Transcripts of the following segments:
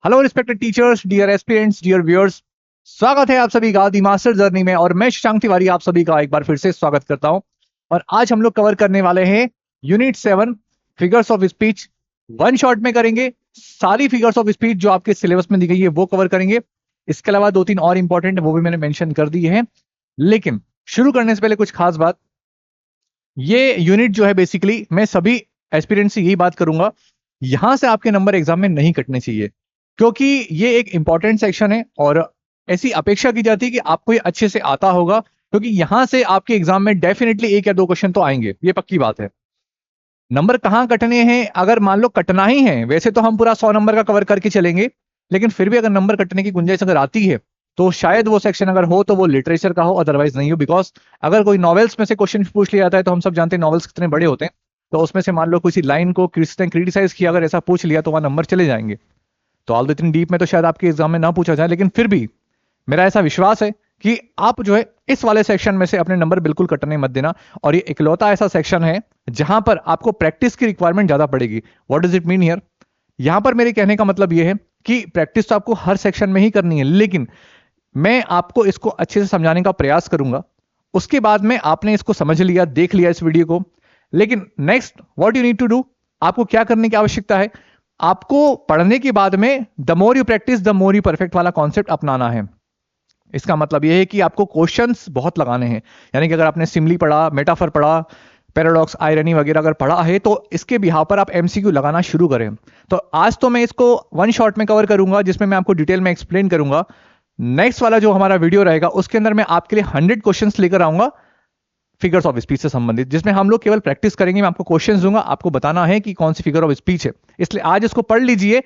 Hello respected teachers, dear aspirants, dear viewers, स्वागत है आप सभी का दी मास्टर जर्नी में। और मैं शशांक तिवारी आप सभी का एक बार फिर से स्वागत करता हूं। और आज हम लोग कवर करने वाले हैं unit 7 figures of speech. One shot में करेंगे। सारी फिगर्स ऑफ स्पीच जो आपके सिलेबस में दी गई है वो कवर करेंगे। इसके अलावा दो तीन और इंपॉर्टेंट वो भी मैंने मेंशन कर दिए हैं। लेकिन शुरू करने से पहले कुछ खास बात। ये यूनिट जो है बेसिकली मैं सभी एस्पिरेंट्स से यही बात करूंगा, यहां से आपके नंबर एग्जाम में नहीं कटने चाहिए, क्योंकि ये एक इंपॉर्टेंट सेक्शन है और ऐसी अपेक्षा की जाती है कि आपको ये अच्छे से आता होगा, क्योंकि यहां से आपके एग्जाम में डेफिनेटली एक या दो क्वेश्चन तो आएंगे, ये पक्की बात है। नंबर कहाँ कटने हैं, अगर मान लो कटना ही है, वैसे तो हम पूरा 100 नंबर का कवर करके चलेंगे, लेकिन फिर भी अगर नंबर कटने की गुंजाइश अगर आती है तो शायद वो सेक्शन अगर हो तो वो लिटरेचर का हो, अदरवाइज नहीं हो। बिकॉज अगर कोई नॉवेल्स में से क्वेश्चन पूछ लिया जाता है तो हम सब जानते हैं नॉवेल्स कितने बड़े होते हैं, तो उसमें से मान लो किसी लाइन को किसी ने क्रिटिसाइज किया, अगर ऐसा पूछ लिया तो वहां नंबर चले जाएंगे। तो ऑल इतनी डीप में तो शायद आपके एग्जाम में ना पूछा जाए, लेकिन फिर भी मेरा ऐसा विश्वास है कि आप जो है इस वाले सेक्शन में से अपने नंबर बिल्कुल कटने मत देना। और ये इकलौता ऐसा सेक्शन है जहां पर आपको प्रैक्टिस की रिक्वायरमेंट ज्यादा पड़ेगी। What does it mean here? यहां पर मेरे कहने का मतलब यह है कि प्रैक्टिस तो आपको हर सेक्शन में ही करनी है, लेकिन मैं आपको इसको अच्छे से समझाने का प्रयास करूंगा। उसके बाद में आपने इसको समझ लिया, देख लिया इस वीडियो को, लेकिन next what you need to do, आपको क्या करने की आवश्यकता है? आपको पढ़ने के बाद में the more you practice the more you perfect वाला कॉन्सेप्ट अपनाना है। इसका मतलब यह है कि आपको क्वेश्चंस बहुत लगाने हैं। यानी कि अगर आपने सिमली पढ़ा, मेटाफर पढ़ा, पैराडॉक्स, आयरनी वगैरह अगर पढ़ा है तो इसके बिहाव पर आप एमसीक्यू लगाना शुरू करें। तो आज तो मैं इसको वन शॉट में कवर करूंगा, जिसमें मैं आपको डिटेल में एक्सप्लेन करूंगा। नेक्स्ट वाला जो हमारा वीडियो रहेगा उसके अंदर मैं आपके लिए 100 क्वेश्चंस लेकर आऊंगा फिगर्स ऑफ स्पीच से संबंधित, जिसमें हम लोग केवल प्रैक्टिस करेंगे। मैं आपको क्वेश्चंस दूंगा, आपको बताना है कि कौन सी फिगर ऑफ स्पीच है। इसलिए आज इसको पढ़ लीजिए।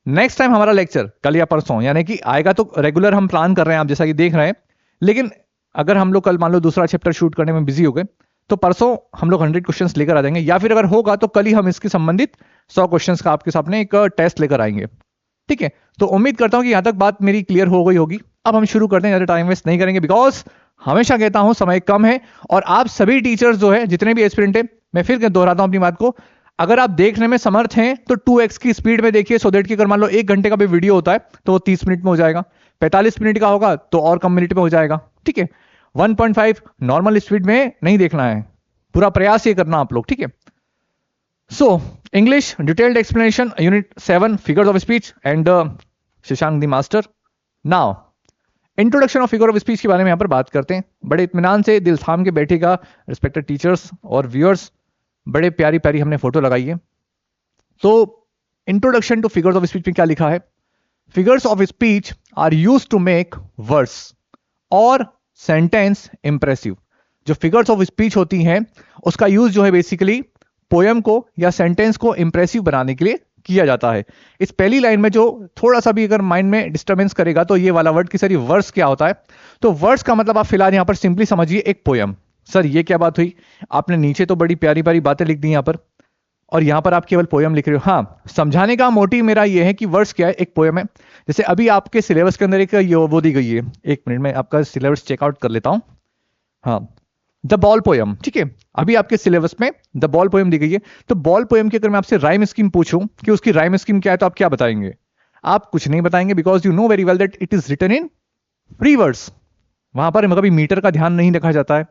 नेक्स्ट टाइम हमारा लेक्चर कल या परसों, यानी कि आएगा तो रेगुलर हम प्लान कर रहे हैं, आप जैसा कि देख रहे हैं। लेकिन अगर हम लोग कल मान लो दूसरा चैप्टर शूट करने में बिजी हो गए तो परसों हम लोग 100 क्वेश्चंस लेकर आ जाएंगे, या फिर अगर होगा तो कल ही हम इसके संबंधित 100 क्वेश्चंस का आपके सामने एक टेस्ट लेकर आएंगे। ठीक है, तो उम्मीद करता हूं कि यहां तक बात मेरी क्लियर हो गई होगी। अब हम शुरू करते हैं, ज्यादा टाइम वेस्ट नहीं करेंगे, बिकॉज हमेशा कहता हूं समय कम है। और आप सभी टीचर्स जो है, जितने भी एस्पिरेंट है, मैं फिर दोहराता हूं अपनी बात को, अगर आप देखने में समर्थ हैं तो 2x की स्पीड में देखिए, सो दैट कि अगर मान लो 1 घंटे का भी वीडियो होता है तो वो 30 मिनट में हो जाएगा, 45 मिनट का होगा तो और कम मिनट में हो जाएगा। ठीक है, 1.5 नॉर्मल स्पीड में नहीं देखना है, पूरा प्रयास ये करना आप लोग। ठीक है, so English detailed explanation unit 7 figures of speech and Shashank the master. Now introduction of figure of speech के बारे में यहां पर बात करते हैं। बड़े इत्मीनान से दिल थाम के बैठेगा रिस्पेक्टेड टीचर्स और व्यूअर्स, बड़े प्यारी प्यारी हमने फोटो लगाई है। तो introduction to figures of speech में क्या लिखा है? Figures of speech are used to make words और सेंटेंस इंप्रेसिव। जो फिगर्स ऑफ स्पीच होती हैं उसका यूज जो है बेसिकली पोयम को या सेंटेंस को इंप्रेसिव बनाने के लिए किया जाता है। इस पहली लाइन में जो थोड़ा सा भी अगर माइंड में डिस्टर्बेंस करेगा तो ये वाला वर्ड की सर वर्स क्या होता है, तो वर्स का मतलब आप फिलहाल यहां पर सिंपली समझिए एक पोयम। सर ये क्या बात हुई, आपने नीचे तो बड़ी प्यारी प्यारी बातें लिख दी यहां पर और यहां पर आप केवल पोयम लिख रहे हो। हाँ, समझाने का मोटिव मेरा ये है कि वर्स क्या है, एक पोयम है। जैसे अभी आपके सिलेबस के अंदर एक वो दी गई है, एक मिनट में आपका सिलेबस चेकआउट कर लेता हूं। हाँ, द बॉल पोयम। ठीक है, अभी आपके सिलेबस में द बॉल पोयम दी गई है। तो बॉल पोयम की अगर मैं आपसे राइम स्कीम पूछूं कि उसकी राइम स्कीम क्या है, तो आप क्या बताएंगे? आप कुछ नहीं बताएंगे, because you know very well that it is written in free words. वहां पर कभी मीटर का ध्यान नहीं रखा जाता है,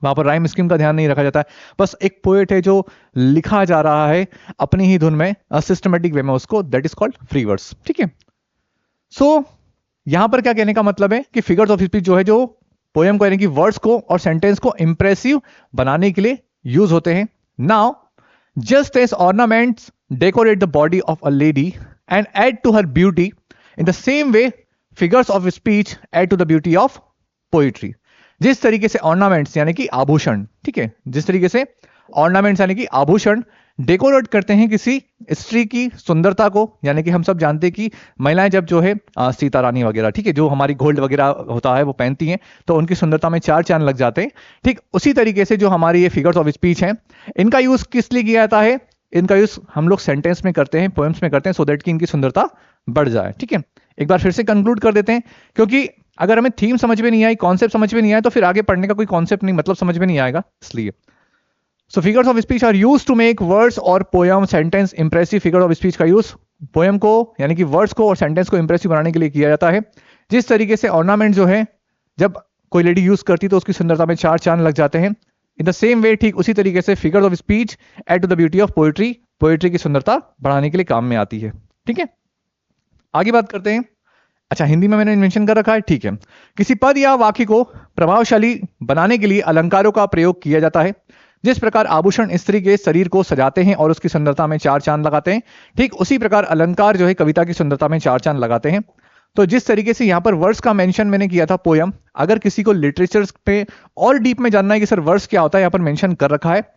वहां पर राइम स्कीम का ध्यान नहीं रखा जाता है। बस एक पोएट है जो लिखा जा रहा है अपनी ही धुन में, सिस्टमेटिक वे में, उसको that is called free words. ठीक है, सो यहां पर क्या कहने का मतलब है कि फिगर्स ऑफ स्पीच जो है, जो पोयम को यानी कि वर्ड्स को और सेंटेंस को इंप्रेसिव बनाने के लिए यूज होते हैं। Now just as ornaments decorate the body of a lady and add to her beauty, in the same way figures of speech add to the beauty of poetry. जिस तरीके से ornaments यानी कि आभूषण, ठीक है, जिस तरीके से ऑर्नामेंट्स यानी कि आभूषण डेकोरेट करते हैं किसी स्त्री की सुंदरता को, यानी कि हम सब जानते हैं कि महिलाएं जब जो है सीता रानी वगैरह, ठीक है, जो हमारी गोल्ड वगैरह होता है वो पहनती हैं तो उनकी सुंदरता में 4 चांद लग जाते हैं। ठीक उसी तरीके से जो हमारी ये फिगर्स ऑफ स्पीच हैं, इनका यूज किस लिए किया जाता है? इनका यूज हम लोग सेंटेंस में करते हैं, पोएम्स में करते हैं, सो दैट कि इनकी सुंदरता बढ़ जाए। ठीक है, एक बार फिर से कंक्लूड कर देते हैं, क्योंकि अगर हमें थीम समझ में नहीं आई, कॉन्सेप्ट समझ में नहीं आया, तो फिर आगे पढ़ने का कोई कॉन्सेप्ट नहीं, मतलब समझ में नहीं आएगा, इसलिए। So figures of speech are use to make words और poem sentence impressive. Figure of speech का यूज पोयम को यानी कि वर्ड्स को और सेंटेंस को इंप्रेसिव बनाने के लिए किया जाता है। जिस तरीके से ऑर्नामेंट जो है जब कोई लेडी यूज करती तो उसकी सुंदरता में चार चांद लग जाते हैं, इन द सेम वे ठीक उसी तरीके से figures of speech add to the beauty of poetry, poetry की सुंदरता बढ़ाने के लिए काम में आती है। ठीक है, आगे बात करते हैं। अच्छा, हिंदी में मैंने मेंशन कर रखा है, ठीक है। किसी पद या वाक्य को प्रभावशाली बनाने के लिए अलंकारों का प्रयोग किया जाता है। जिस प्रकार आभूषण स्त्री के शरीर को सजाते हैं और उसकी सुंदरता में चार चांद लगाते हैं, ठीक उसी प्रकार अलंकार जो है कविता की सुंदरता में चार चांद लगाते हैं। तो जिस तरीके से यहां पर वर्ड्स का मेंशन मैंने किया था पोयम, अगर किसी को लिटरेचर पे और डीप में जानना है कि सर वर्ड्स क्या होता है, यहां पर मेंशन कर रखा है।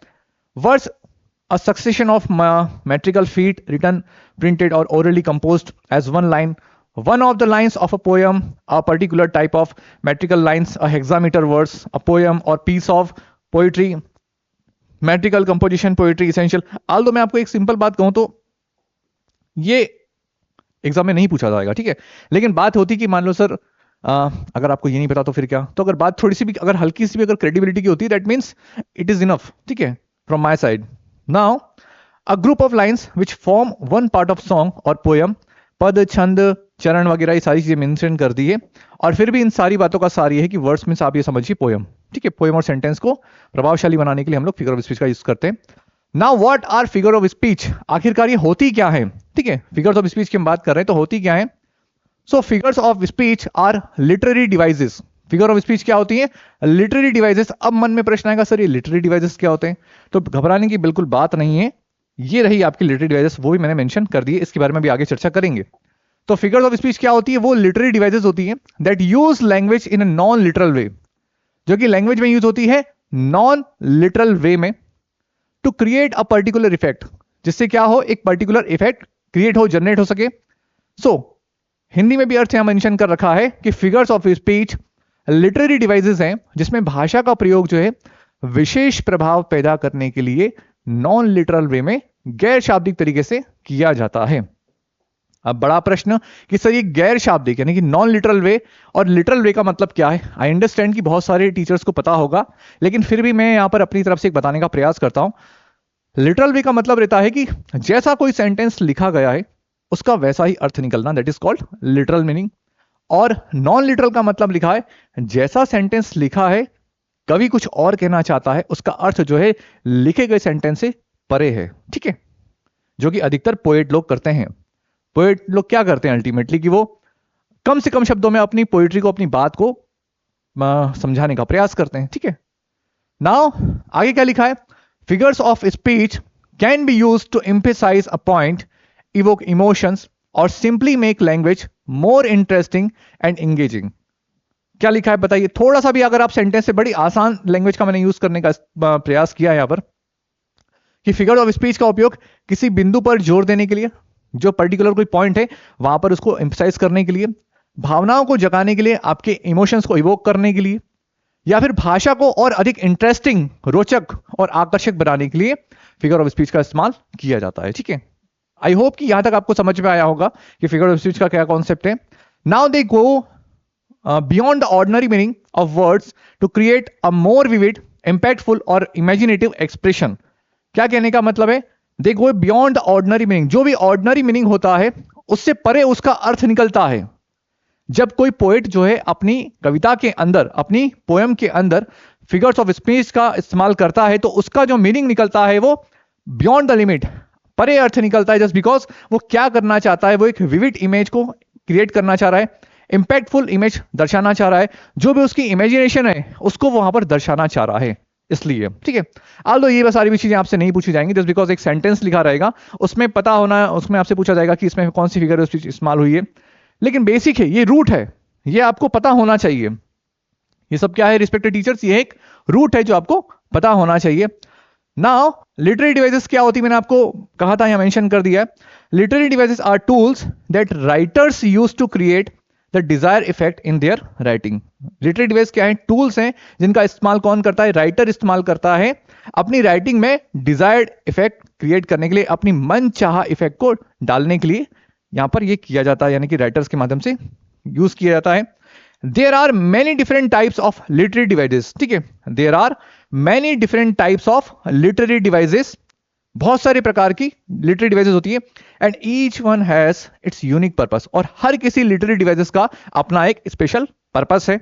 Words a succession of metrical feet written, printed or orally composed as one line. One of the lines of a poem, a particular type of metrical lines, a hexameter verse, a poem or piece of poetry, metrical composition poetry essential. although मैं आपको एक simple बात कहूं तो ये exam में नहीं पूछा जाएगा, ठीक है। लेकिन बात होती कि मान लो सर अगर आपको ये नहीं पता तो फिर क्या, तो अगर बात थोड़ी सी भी अगर हल्की सी भी अगर क्रेडिबिलिटी की होती है, that means it is enough, ठीक है, from my side. Now, a group of lines which form one part of song or poem, पद, छंद, चरण वगैरह ये सारी चीजें मेंशन कर दी है। और फिर भी इन सारी बातों का सार ये है कि वर्ड्स मींस आप ये समझिए पोयम, ठीक है। पोयम और सेंटेंस को प्रभावशाली बनाने के लिए हम लोग फिगर ऑफ स्पीच का यूज करते हैं। Now what are figure of speech, आखिरकार ये होती क्या है, ठीक है। फिगर्स ऑफ स्पीच की हम बात कर रहे हैं तो होती क्या है। So figures of speech are literary devices. Figure of speech क्या होती है, लिटरेरी डिवाइसेस। अब मन में प्रश्न आएगा सर ये लिटरेरी डिवाइसेस क्या होते हैं, तो घबराने की बिल्कुल बात नहीं है, ये रही आपकी लिटरेरी डिवाइसेस, वो भी मैंने मेंशन कर दी है, इसके बारे में भी आगे चर्चा करेंगे। तो फिगर्स ऑफ स्पीच क्या होती है, वो लिटरेरी डिवाइसेस होती है that use language in a non literal way, जो कि लैंग्वेज में यूज होती है नॉन लिटरल वे में, to create a particular effect, जिससे क्या हो, एक पर्टिकुलर इफेक्ट क्रिएट हो, जनरेट हो सके। सो हिंदी में भी अर्थ यहां मेंशन कर रखा है कि figures of speech literary devices हैं जिसमें भाषा का प्रयोग जो है विशेष प्रभाव पैदा करने के लिए नॉन लिटरल वे में, गैर शाब्दिक तरीके से किया जाता है। अब बड़ा प्रश्न कि सर ये गैर शाब्दिक यानी कि नॉन लिटरल वे और लिटरल वे का मतलब क्या है। आई अंडरस्टैंड कि बहुत सारे टीचर्स को पता होगा, लेकिन फिर भी मैं यहां पर अपनी तरफ से एक बताने का प्रयास करता हूं। लिटरल वे का मतलब रहता है कि जैसा कोई सेंटेंस लिखा गया है उसका वैसा ही अर्थ निकलना, that is called literal meaning. और नॉन लिटरल का मतलब लिखा है जैसा सेंटेंस लिखा है कवि कुछ और कहना चाहता है, उसका अर्थ जो है लिखे गए सेंटेंस से परे है, ठीक है, जो कि अधिकतर पोएट लोग करते हैं। पोएट लोग क्या करते हैं अल्टीमेटली कि वो कम से कम शब्दों में अपनी पोएट्री को, अपनी बात को समझाने का प्रयास करते हैं, ठीक है। नाउ आगे क्या लिखा है, figures of speech can be used to emphasize a point, evoke emotions और simply make language more interesting and engaging. क्या लिखा है बताइए, थोड़ा सा भी अगर आप सेंटेंस से, बड़ी आसान लैंग्वेज का मैंने यूज करने का प्रयास किया है यहां पर, कि फिगर ऑफ स्पीच का उपयोग किसी बिंदु पर जोर देने के लिए, जो पर्टिकुलर कोई पॉइंट है वहां पर उसको एम्फसाइज करने के लिए, भावनाओं को जगाने के लिए, आपके इमोशंस को इवोक करने के लिए, या फिर भाषा को और अधिक इंटरेस्टिंग, रोचक और आकर्षक बनाने के लिए फिगर ऑफ स्पीच का इस्तेमाल किया जाता है, ठीक है। आई होप कि यहां तक आपको समझ में आया होगा कि फिगर ऑफ स्पीच का क्या कॉन्सेप्ट है। Now they go beyond the ordinary meaning of words to create a more vivid, impactful और इमेजिनेटिव एक्सप्रेशन। क्या कहने का मतलब है, they go beyond the ordinary meaning, जो भी ऑर्डिनरी मीनिंग होता है उससे परे उसका अर्थ निकलता है। जब कोई पोएट जो है अपनी कविता के अंदर, अपनी पोएम के अंदर फिगर्स ऑफ स्पीच का इस्तेमाल करता है तो उसका जो मीनिंग निकलता है वो बियॉन्ड द लिमिट, परे अर्थ निकलता है, जस्ट बिकॉज वो क्या करना चाहता है, वो एक विविड इमेज को क्रिएट करना चाह रहा है, इंपैक्टफुल इमेज दर्शाना चाह रहा है, जो भी उसकी इमेजिनेशन है उसको वहां पर दर्शाना चाह रहा है, इसलिए, ठीक है। आल्दो ये सारी भी चीजें आपसे नहीं पूछी जाएंगी, जस्ट बिकॉज एक सेंटेंस लिखा रहेगा, उसमें पता होना, उसमें आपसे पूछा जाएगा कि इसमें कौन सी फिगर ऑफ स्पीच इस्तेमाल हुई है, लेकिन बेसिक है, ये रूट है, ये आपको पता होना चाहिए। ये सब क्या है रिस्पेक्टेड टीचर्स, ये एक रूट है जो आपको पता होना चाहिए। नाउ लिटरेरी डिवाइसेस क्या होती है, मैंने आपको कहा था, यहां मेंशन कर दिया है। Literary devices are tools that writers use to create the desire effect in their writing. Literary device क्या है, टूल्स हैं जिनका इस्तेमाल कौन करता है, राइटर इस्तेमाल करता है अपनी राइटिंग में डिजायर्ड इफेक्ट क्रिएट करने के लिए, अपनी मन चाहा इफेक्ट को डालने के लिए यहां पर यह किया जाता है, यानी कि राइटर्स के माध्यम से यूज किया जाता है। There are many different types of literary devices, ठीक है, there are many different types of literary devices, बहुत सारे प्रकार की लिटरेरी डिवाइसेस होती है, and each one has its unique purpose, और हर किसी लिटरेरी डिवाइसेस का अपना एक स्पेशल पर्पस है.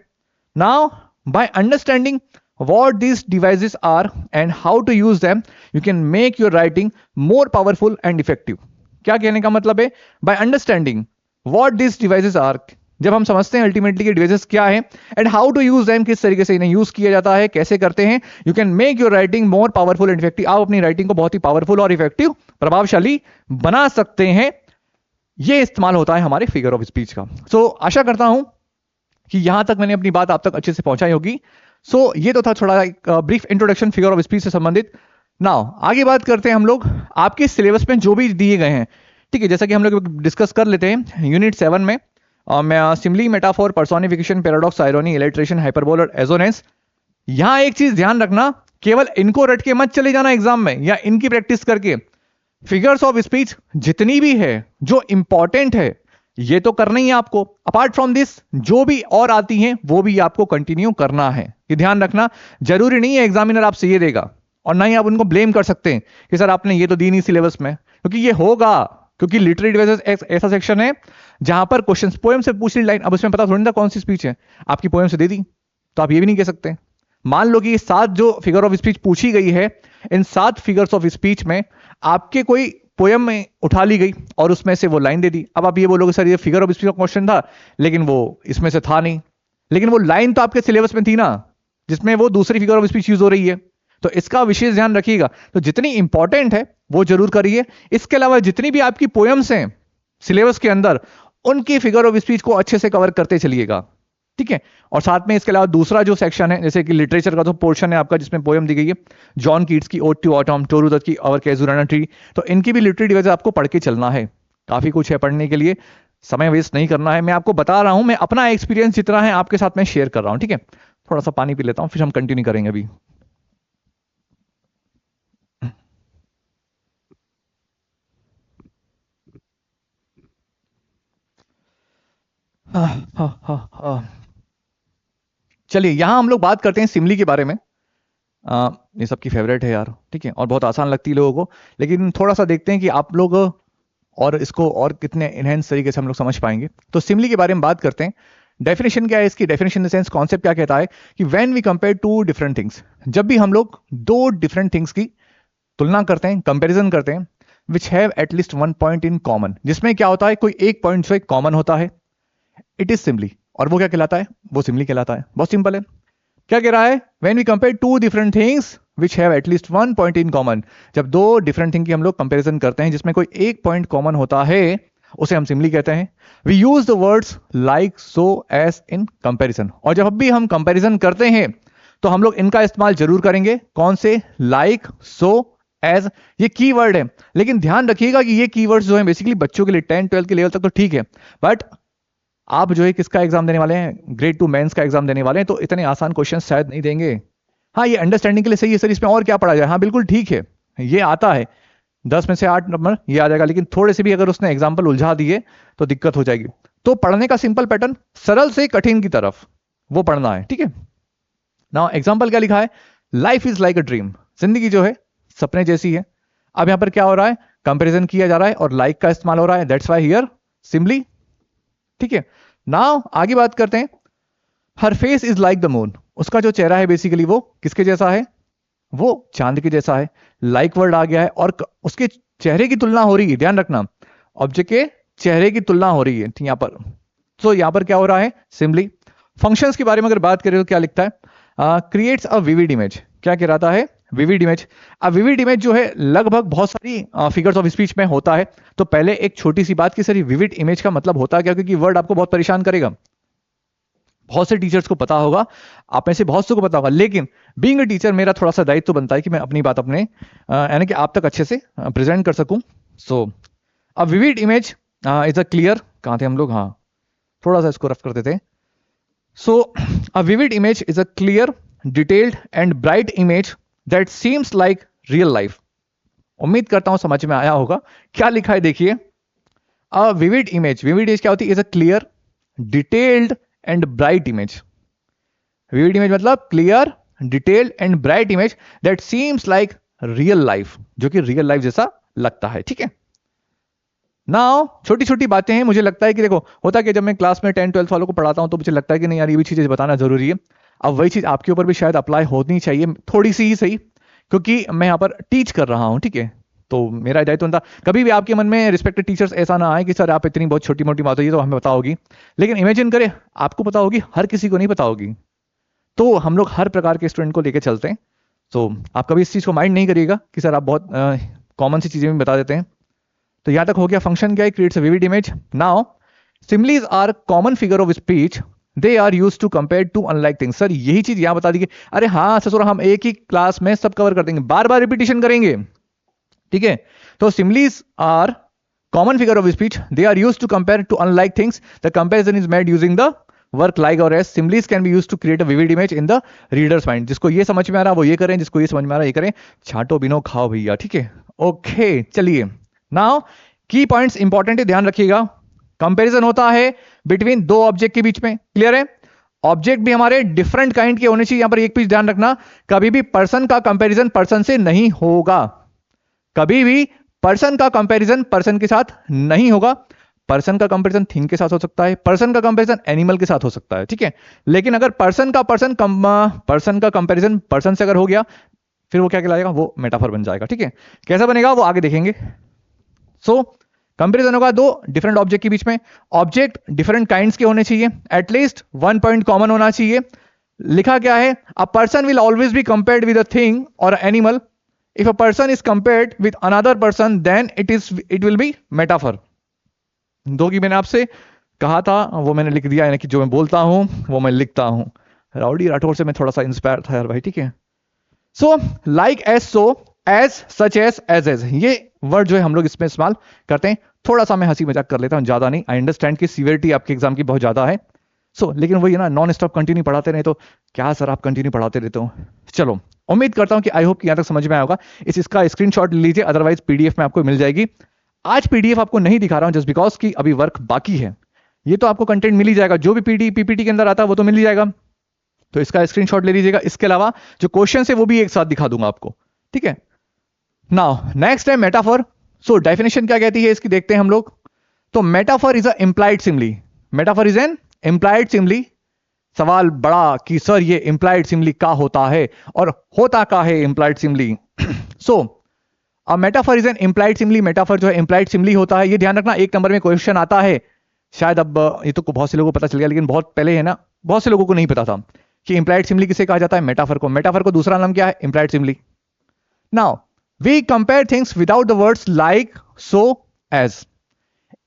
Now by understanding what these devices are and how to use them, you can make your writing more powerful and effective. क्या कहने का मतलब है? By understanding what these devices are, जब हम समझते हैं अल्टीमेटली कि डिवाइसेस क्या है and how to use them, किस तरीके से इन्हें यूज किया जाता है, कैसे करते हैं, you can make your writing more powerful and effective. आप अपनी राइटिंग को बहुत ही पावरफुल और इफेक्टिव, प्रभावशाली बना सकते हैं. यह इस्तेमाल होता है हमारे फिगर ऑफ स्पीच का. सो आशा करता हूं कि यहां तक मैंने अपनी बात आप तक अच्छे से पहुंचाई होगी. सो ये तो था थोड़ा एक brief introduction figure of speech से संबंधित. नाउ आगे बात करते हैं हम लोग आपके सिलेबस में जो भी दिए गए हैं. ठीक है, जैसा कि हम लोग डिस्कस कर लेते हैं यूनिट 7 में, simile, metaphor, personification, paradox, irony, illustration, hyperbole और एजोनेंस. यहां एक चीज ध्यान रखना, केवल इनको रट के मत चले जाना एग्जाम में या इनकी प्रैक्टिस करके. फिगर्स ऑफ स्पीच जितनी भी है जो इंपॉर्टेंट है ये तो करना ही है आपको. अपार्ट फ्रॉम दिस जो भी और आती हैं वो भी आपको कंटिन्यू करना है. ये ध्यान रखना, जरूरी नहीं है एग्जामिनर आपसे ये देगा, और ना ही आप उनको ब्लेम कर सकते हैं कि सर आपने ये तो दी नहीं सिलेबस में, क्योंकि ये होगा. क्योंकि लिटरेरी डिवाइसेस ऐसा सेक्शन है जहां पर क्वेश्चंस पोएम से पूछ ली लाइन, अब उसमें पता थोड़ी ना कौन सी स्पीच है, आपकी पोएम से दे दी तो आप ये भी नहीं कह सकते. मान लो कि 7 जो फिगर ऑफ स्पीच पूछी गई है, इन 7 फिगर्स ऑफ स्पीच में आपके कोई पोयम में उठा ली गई और उसमें से वो लाइन दे दी. अब आप ये बोलोगे सर ये फिगर ऑफ स्पीच का क्वेश्चन था लेकिन वो इसमें से था नहीं, लेकिन वो लाइन तो आपके सिलेबस में थी ना जिसमें वो दूसरी फिगर ऑफ स्पीच यूज हो रही है. तो इसका विशेष ध्यान रखिएगा. तो जितनी इंपॉर्टेंट है वो जरूर करिए. इसके अलावा जितनी भी आपकी पोयम्स हैं सिलेबस के अंदर उनकी फिगर ऑफ स्पीच को अच्छे से कवर करते चलिएगा. ठीक है, और साथ में इसके अलावा दूसरा जो सेक्शन है जैसे कि लिटरेचर का तो पोर्शन है आपका जिसमें पोयम दी गई है, जॉन कीट्स की ode to autumn, Toru Dutt की आवर कैजुराना ट्री, तो इनकी भी लिटरेरी डिवाइस आपको पढ़ के चलना है. काफी कुछ है पढ़ने के लिए, समय वेस्ट नहीं करना है. मैं आपको बता रहा हूं, मैं अपना एक्सपीरियंस जितना है आपके साथ में शेयर कर रहा हूं. ठीक है, थोड़ा सा पानी पी लेता हूं फिर हम कंटिन्यू करेंगे अभी. चलिए यहां हम लोग बात करते हैं सिमली के बारे में. ये सबकी फेवरेट है यार. ठीक है, और बहुत आसान लगती है लोगों को, लेकिन थोड़ा सा देखते हैं कि आप लोग और इसको और कितने इनहेंस तरीके से हम लोग समझ पाएंगे. तो सिमली के बारे में बात करते हैं. डेफिनेशन क्या है इसकी? Definition in the sense concept क्या कहता है कि when we compare two different things, जब भी हम लोग दो डिफरेंट थिंग्स की तुलना करते हैं, कंपैरिजन करते हैं, विच have at least one point in common, जिसमें क्या होता है कोई एक पॉइंट जो कॉमन होता है, इट इज सिमली. और वो क्या कहलाता है? वो सिमली कहलाता है. बहुत सिंपल है. क्या कह रहा है? When we compare two different things which have at least one point in common, जब दो डिफरेंट थिंग की हम लोग कंपैरिजन करते हैं जिसमें कोई एक पॉइंट कॉमन होता है उसे हम सिमली कहते हैं. We use the words like, so, as in comparison. और जब भी हम कंपैरिजन करते हैं तो हम लोग इनका इस्तेमाल जरूर करेंगे. कौन से? Like, so, as. ये कीवर्ड है, लेकिन ध्यान रखिएगा कि ये कीवर्ड्स जो है बेसिकली बच्चों के लिए 10 12 के लेवल तक तो ठीक है, बट आप जो है किसका एग्जाम देने वाले हैं? ग्रेड 2 मेंस का एग्जाम देने वाले हैं, तो इतने आसान क्वेश्चन शायद नहीं देंगे. हाँ, ये अंडरस्टैंडिंग के लिए सही है सर, इसमें और क्या पढ़ा जाए. हाँ बिल्कुल ठीक है, ये आता है 10 में से 8 नंबर ये आ जाएगा, लेकिन थोड़े से भी अगर उसने एग्जाम्पल उलझा दिए तो दिक्कत हो जाएगी. तो पढ़ने का सिंपल पैटर्न, सरल से कठिन की तरफ वो पढ़ना है. ठीक है, नाउ एग्जाम्पल क्या लिखा है? Life is like a dream. जिंदगी जो है सपने जैसी है. अब यहां पर क्या हो रहा है? कंपेरिजन किया जा रहा है और लाइक का इस्तेमाल हो रहा है, दैट्स व्हाई हियर सिंपली. ठीक है, नाउ आगे बात करते हैं. हर face is like the moon. उसका जो चेहरा है बेसिकली वो किसके जैसा है? वो चांद के जैसा है. लाइक वर्ड आ गया है और उसके चेहरे की तुलना हो रही है. ध्यान रखना, ऑब्जेक्ट के चेहरे की तुलना हो रही है यहां पर. तो यहां पर क्या हो रहा है? सिंपली. फंक्शंस के बारे में अगर बात करें तो क्या लिखता है? Creates a vivid image. क्या कहलाता है? Vivid image. अब विविड इमेज जो है लगभग बहुत सारी फिगर्स ऑफ स्पीच में होता है. तो पहले एक छोटी सी बात कि सर विविड इमेज का मतलब होता क्या, क्योंकि वर्ड आपको बहुत परेशान करेगा. बहुत से टीचर्स को पता होगा, आप में से बहुत से को पता होगा, लेकिन बीइंग अ टीचर मेरा थोड़ा सा दायित्व बनता है कि मैं अपनी बात अपने यानी कि आप तक अच्छे से प्रेजेंट कर सकूं. So a vivid image is a clear, कहां थे हम लोग? हाँ, थोड़ा सा इसको रफ कर देते हैं. So a vivid image is a clear, detailed and bright image that seems like real life. उम्मीद करता हूं समझ में आया होगा. क्या लिखा है देखिए, a vivid image. Vivid image क्या होती है? Is a clear, detailed and bright image. Vivid image मतलब clear, detailed and bright image that seems like real life, जो कि रियल लाइफ जैसा लगता है। ठीक है, नाउ छोटी छोटी बातें हैं, मुझे लगता है कि देखो होता कि जब मैं क्लास में 10-12 वालों को पढ़ाता हूं तो मुझे लगता है कि नहीं यार ये भी चीजें बताना जरूरी है। अब वही चीज आपके ऊपर भी शायद अप्लाई होनी चाहिए, थोड़ी सी ही सही, क्योंकि मैं यहाँ पर टीच कर रहा हूँ। ठीक है, तो मेरा दायित्व था कभी भी आपके मन में रिस्पेक्टेड टीचर्स ऐसा ना आए कि सर आप इतनी बहुत छोटी मोटी बात है ये तो हमें पता होगी, लेकिन इमेजिन करें आपको पता होगी, हर किसी को नहीं पता होगी। तो हम लोग हर प्रकार के स्टूडेंट को लेकर चलते हैं। तो आप कभी इस चीज को माइंड नहीं करिएगा कि सर आप बहुत कॉमन सी चीजें भी बता देते हैं। तो यहां तक हो गया फंक्शन क्या है, creates a vivid image. Now similes are common figure of speech, they are use to compare two unlike things. Sir यही चीज यहां बता दी, अरे हाँ ससुर हम एक ही क्लास में सब कवर कर देंगे, बार बार रिपीटिशन करेंगे। ठीक है, तो similes are common figure of speech, they are use to compare two unlike things, the comparison is made using the work like और as. Similes can be use to create a vivid image in the readers mind. जिसको ये समझ में आ रहा है वो ये करें, जिसको ये समझ में आ रहा है ये करें, छाटो बिनो खाओ भैया। ठीक है, ओके चलिए। नाउ की पॉइंट्स इंपॉर्टेंट है, ध्यान रखिएगा। कंपैरिजन होता है बिटवीन दो ऑब्जेक्ट के बीच में, क्लियर है। ऑब्जेक्ट भी हमारे डिफरेंट काइंड के होने चाहिए। यहां पर एक चीज ध्यान रखना, कभी भी पर्सन का कंपैरिजन पर्सन से नहीं होगा, कभी भी पर्सन का कंपैरिजन पर्सन के साथ नहीं होगा। पर्सन का कंपैरिजन थिंग के साथ हो सकता है, पर्सन का कंपैरिजन एनिमल के साथ हो सकता है। ठीक है, लेकिन अगर पर्सन का कंपैरिजन पर्सन से अगर हो गया फिर वो क्या कहलाएगा, वो मेटाफर बन जाएगा। ठीक है, कैसा बनेगा वो आगे देखेंगे। सो कंपैरिजन होगा दो डिफरेंट ऑब्जेक्ट के बीच में, ऑब्जेक्ट डिफरेंट काइंड्स के होने चाहिए, एटलीस्ट वन पॉइंट कॉमन होना चाहिए। लिखा क्या है, a person will always be compared with a thing और animal. If a person is compared with another person then it will be metaphor. दो की मैंने आपसे कहा था वो मैंने लिख दिया, यानी कि जो मैं बोलता हूं वो मैं लिखता हूं। राउडी राठौर से मैं थोड़ा सा इंस्पायर था यार भाई। ठीक है, so like as, so as, such as, ये वर्ड जो है हम लोग इसमें इस्तेमाल करते हैं। थोड़ा सा मैं हंसी मजाक कर लेता हूं, ज्यादा नहीं। आई अंडरस्टैंड कि सीवियरिटी आपके एग्जाम की बहुत ज्यादा है। सो लेकिन वही है ना, नॉन स्टॉप कंटिन्यू पढ़ाते रहे तो क्या सर आप कंटिन्यू पढ़ाते रहते हो। चलो उम्मीद करता हूं कि आई होप कि यहां तक समझ में आया होगा। इसका स्क्रीनशॉट लीजिए, अदरवाइज पीडीएफ में आपको मिल जाएगी। आज पीडीएफ आपको नहीं दिखा रहा हूं जस्ट बिकॉज कि अभी वर्क बाकी है। ये तो आपको कंटेंट मिल ही जाएगा, जो भी पीपीटी के अंदर आता है वो तो मिल ही जाएगा, तो इसका स्क्रीनशॉट ले लीजिएगा। इसके अलावा जो क्वेश्चन है वो भी एक साथ दिखा दूंगा आपको। ठीक है, नाउ नेक्स्ट है मेटाफर। सो डेफिनेशन क्या कहती है इसकी, देखते हैं हम लोग। तो metaphor is a implied simile, metaphor is an implied simile. सवाल बड़ा कि सर ये इंप्लाइड सिमिली का होता है और होता का है implied simile. So a metaphor is an implied simile, metaphor जो है इंप्लाइड सिमिली होता है। ये ध्यान रखना, एक नंबर में क्वेश्चन आता है, शायद अब ये तो बहुत से लोगों को पता चल गया, लेकिन बहुत पहले है ना, बहुत से लोगों को नहीं पता था कि इंप्लाइड सिमिली किसे कहा जाता है, मेटाफर को। मेटाफर को दूसरा नाम क्या है, implied simile. Now we compare things without the words like, so, as.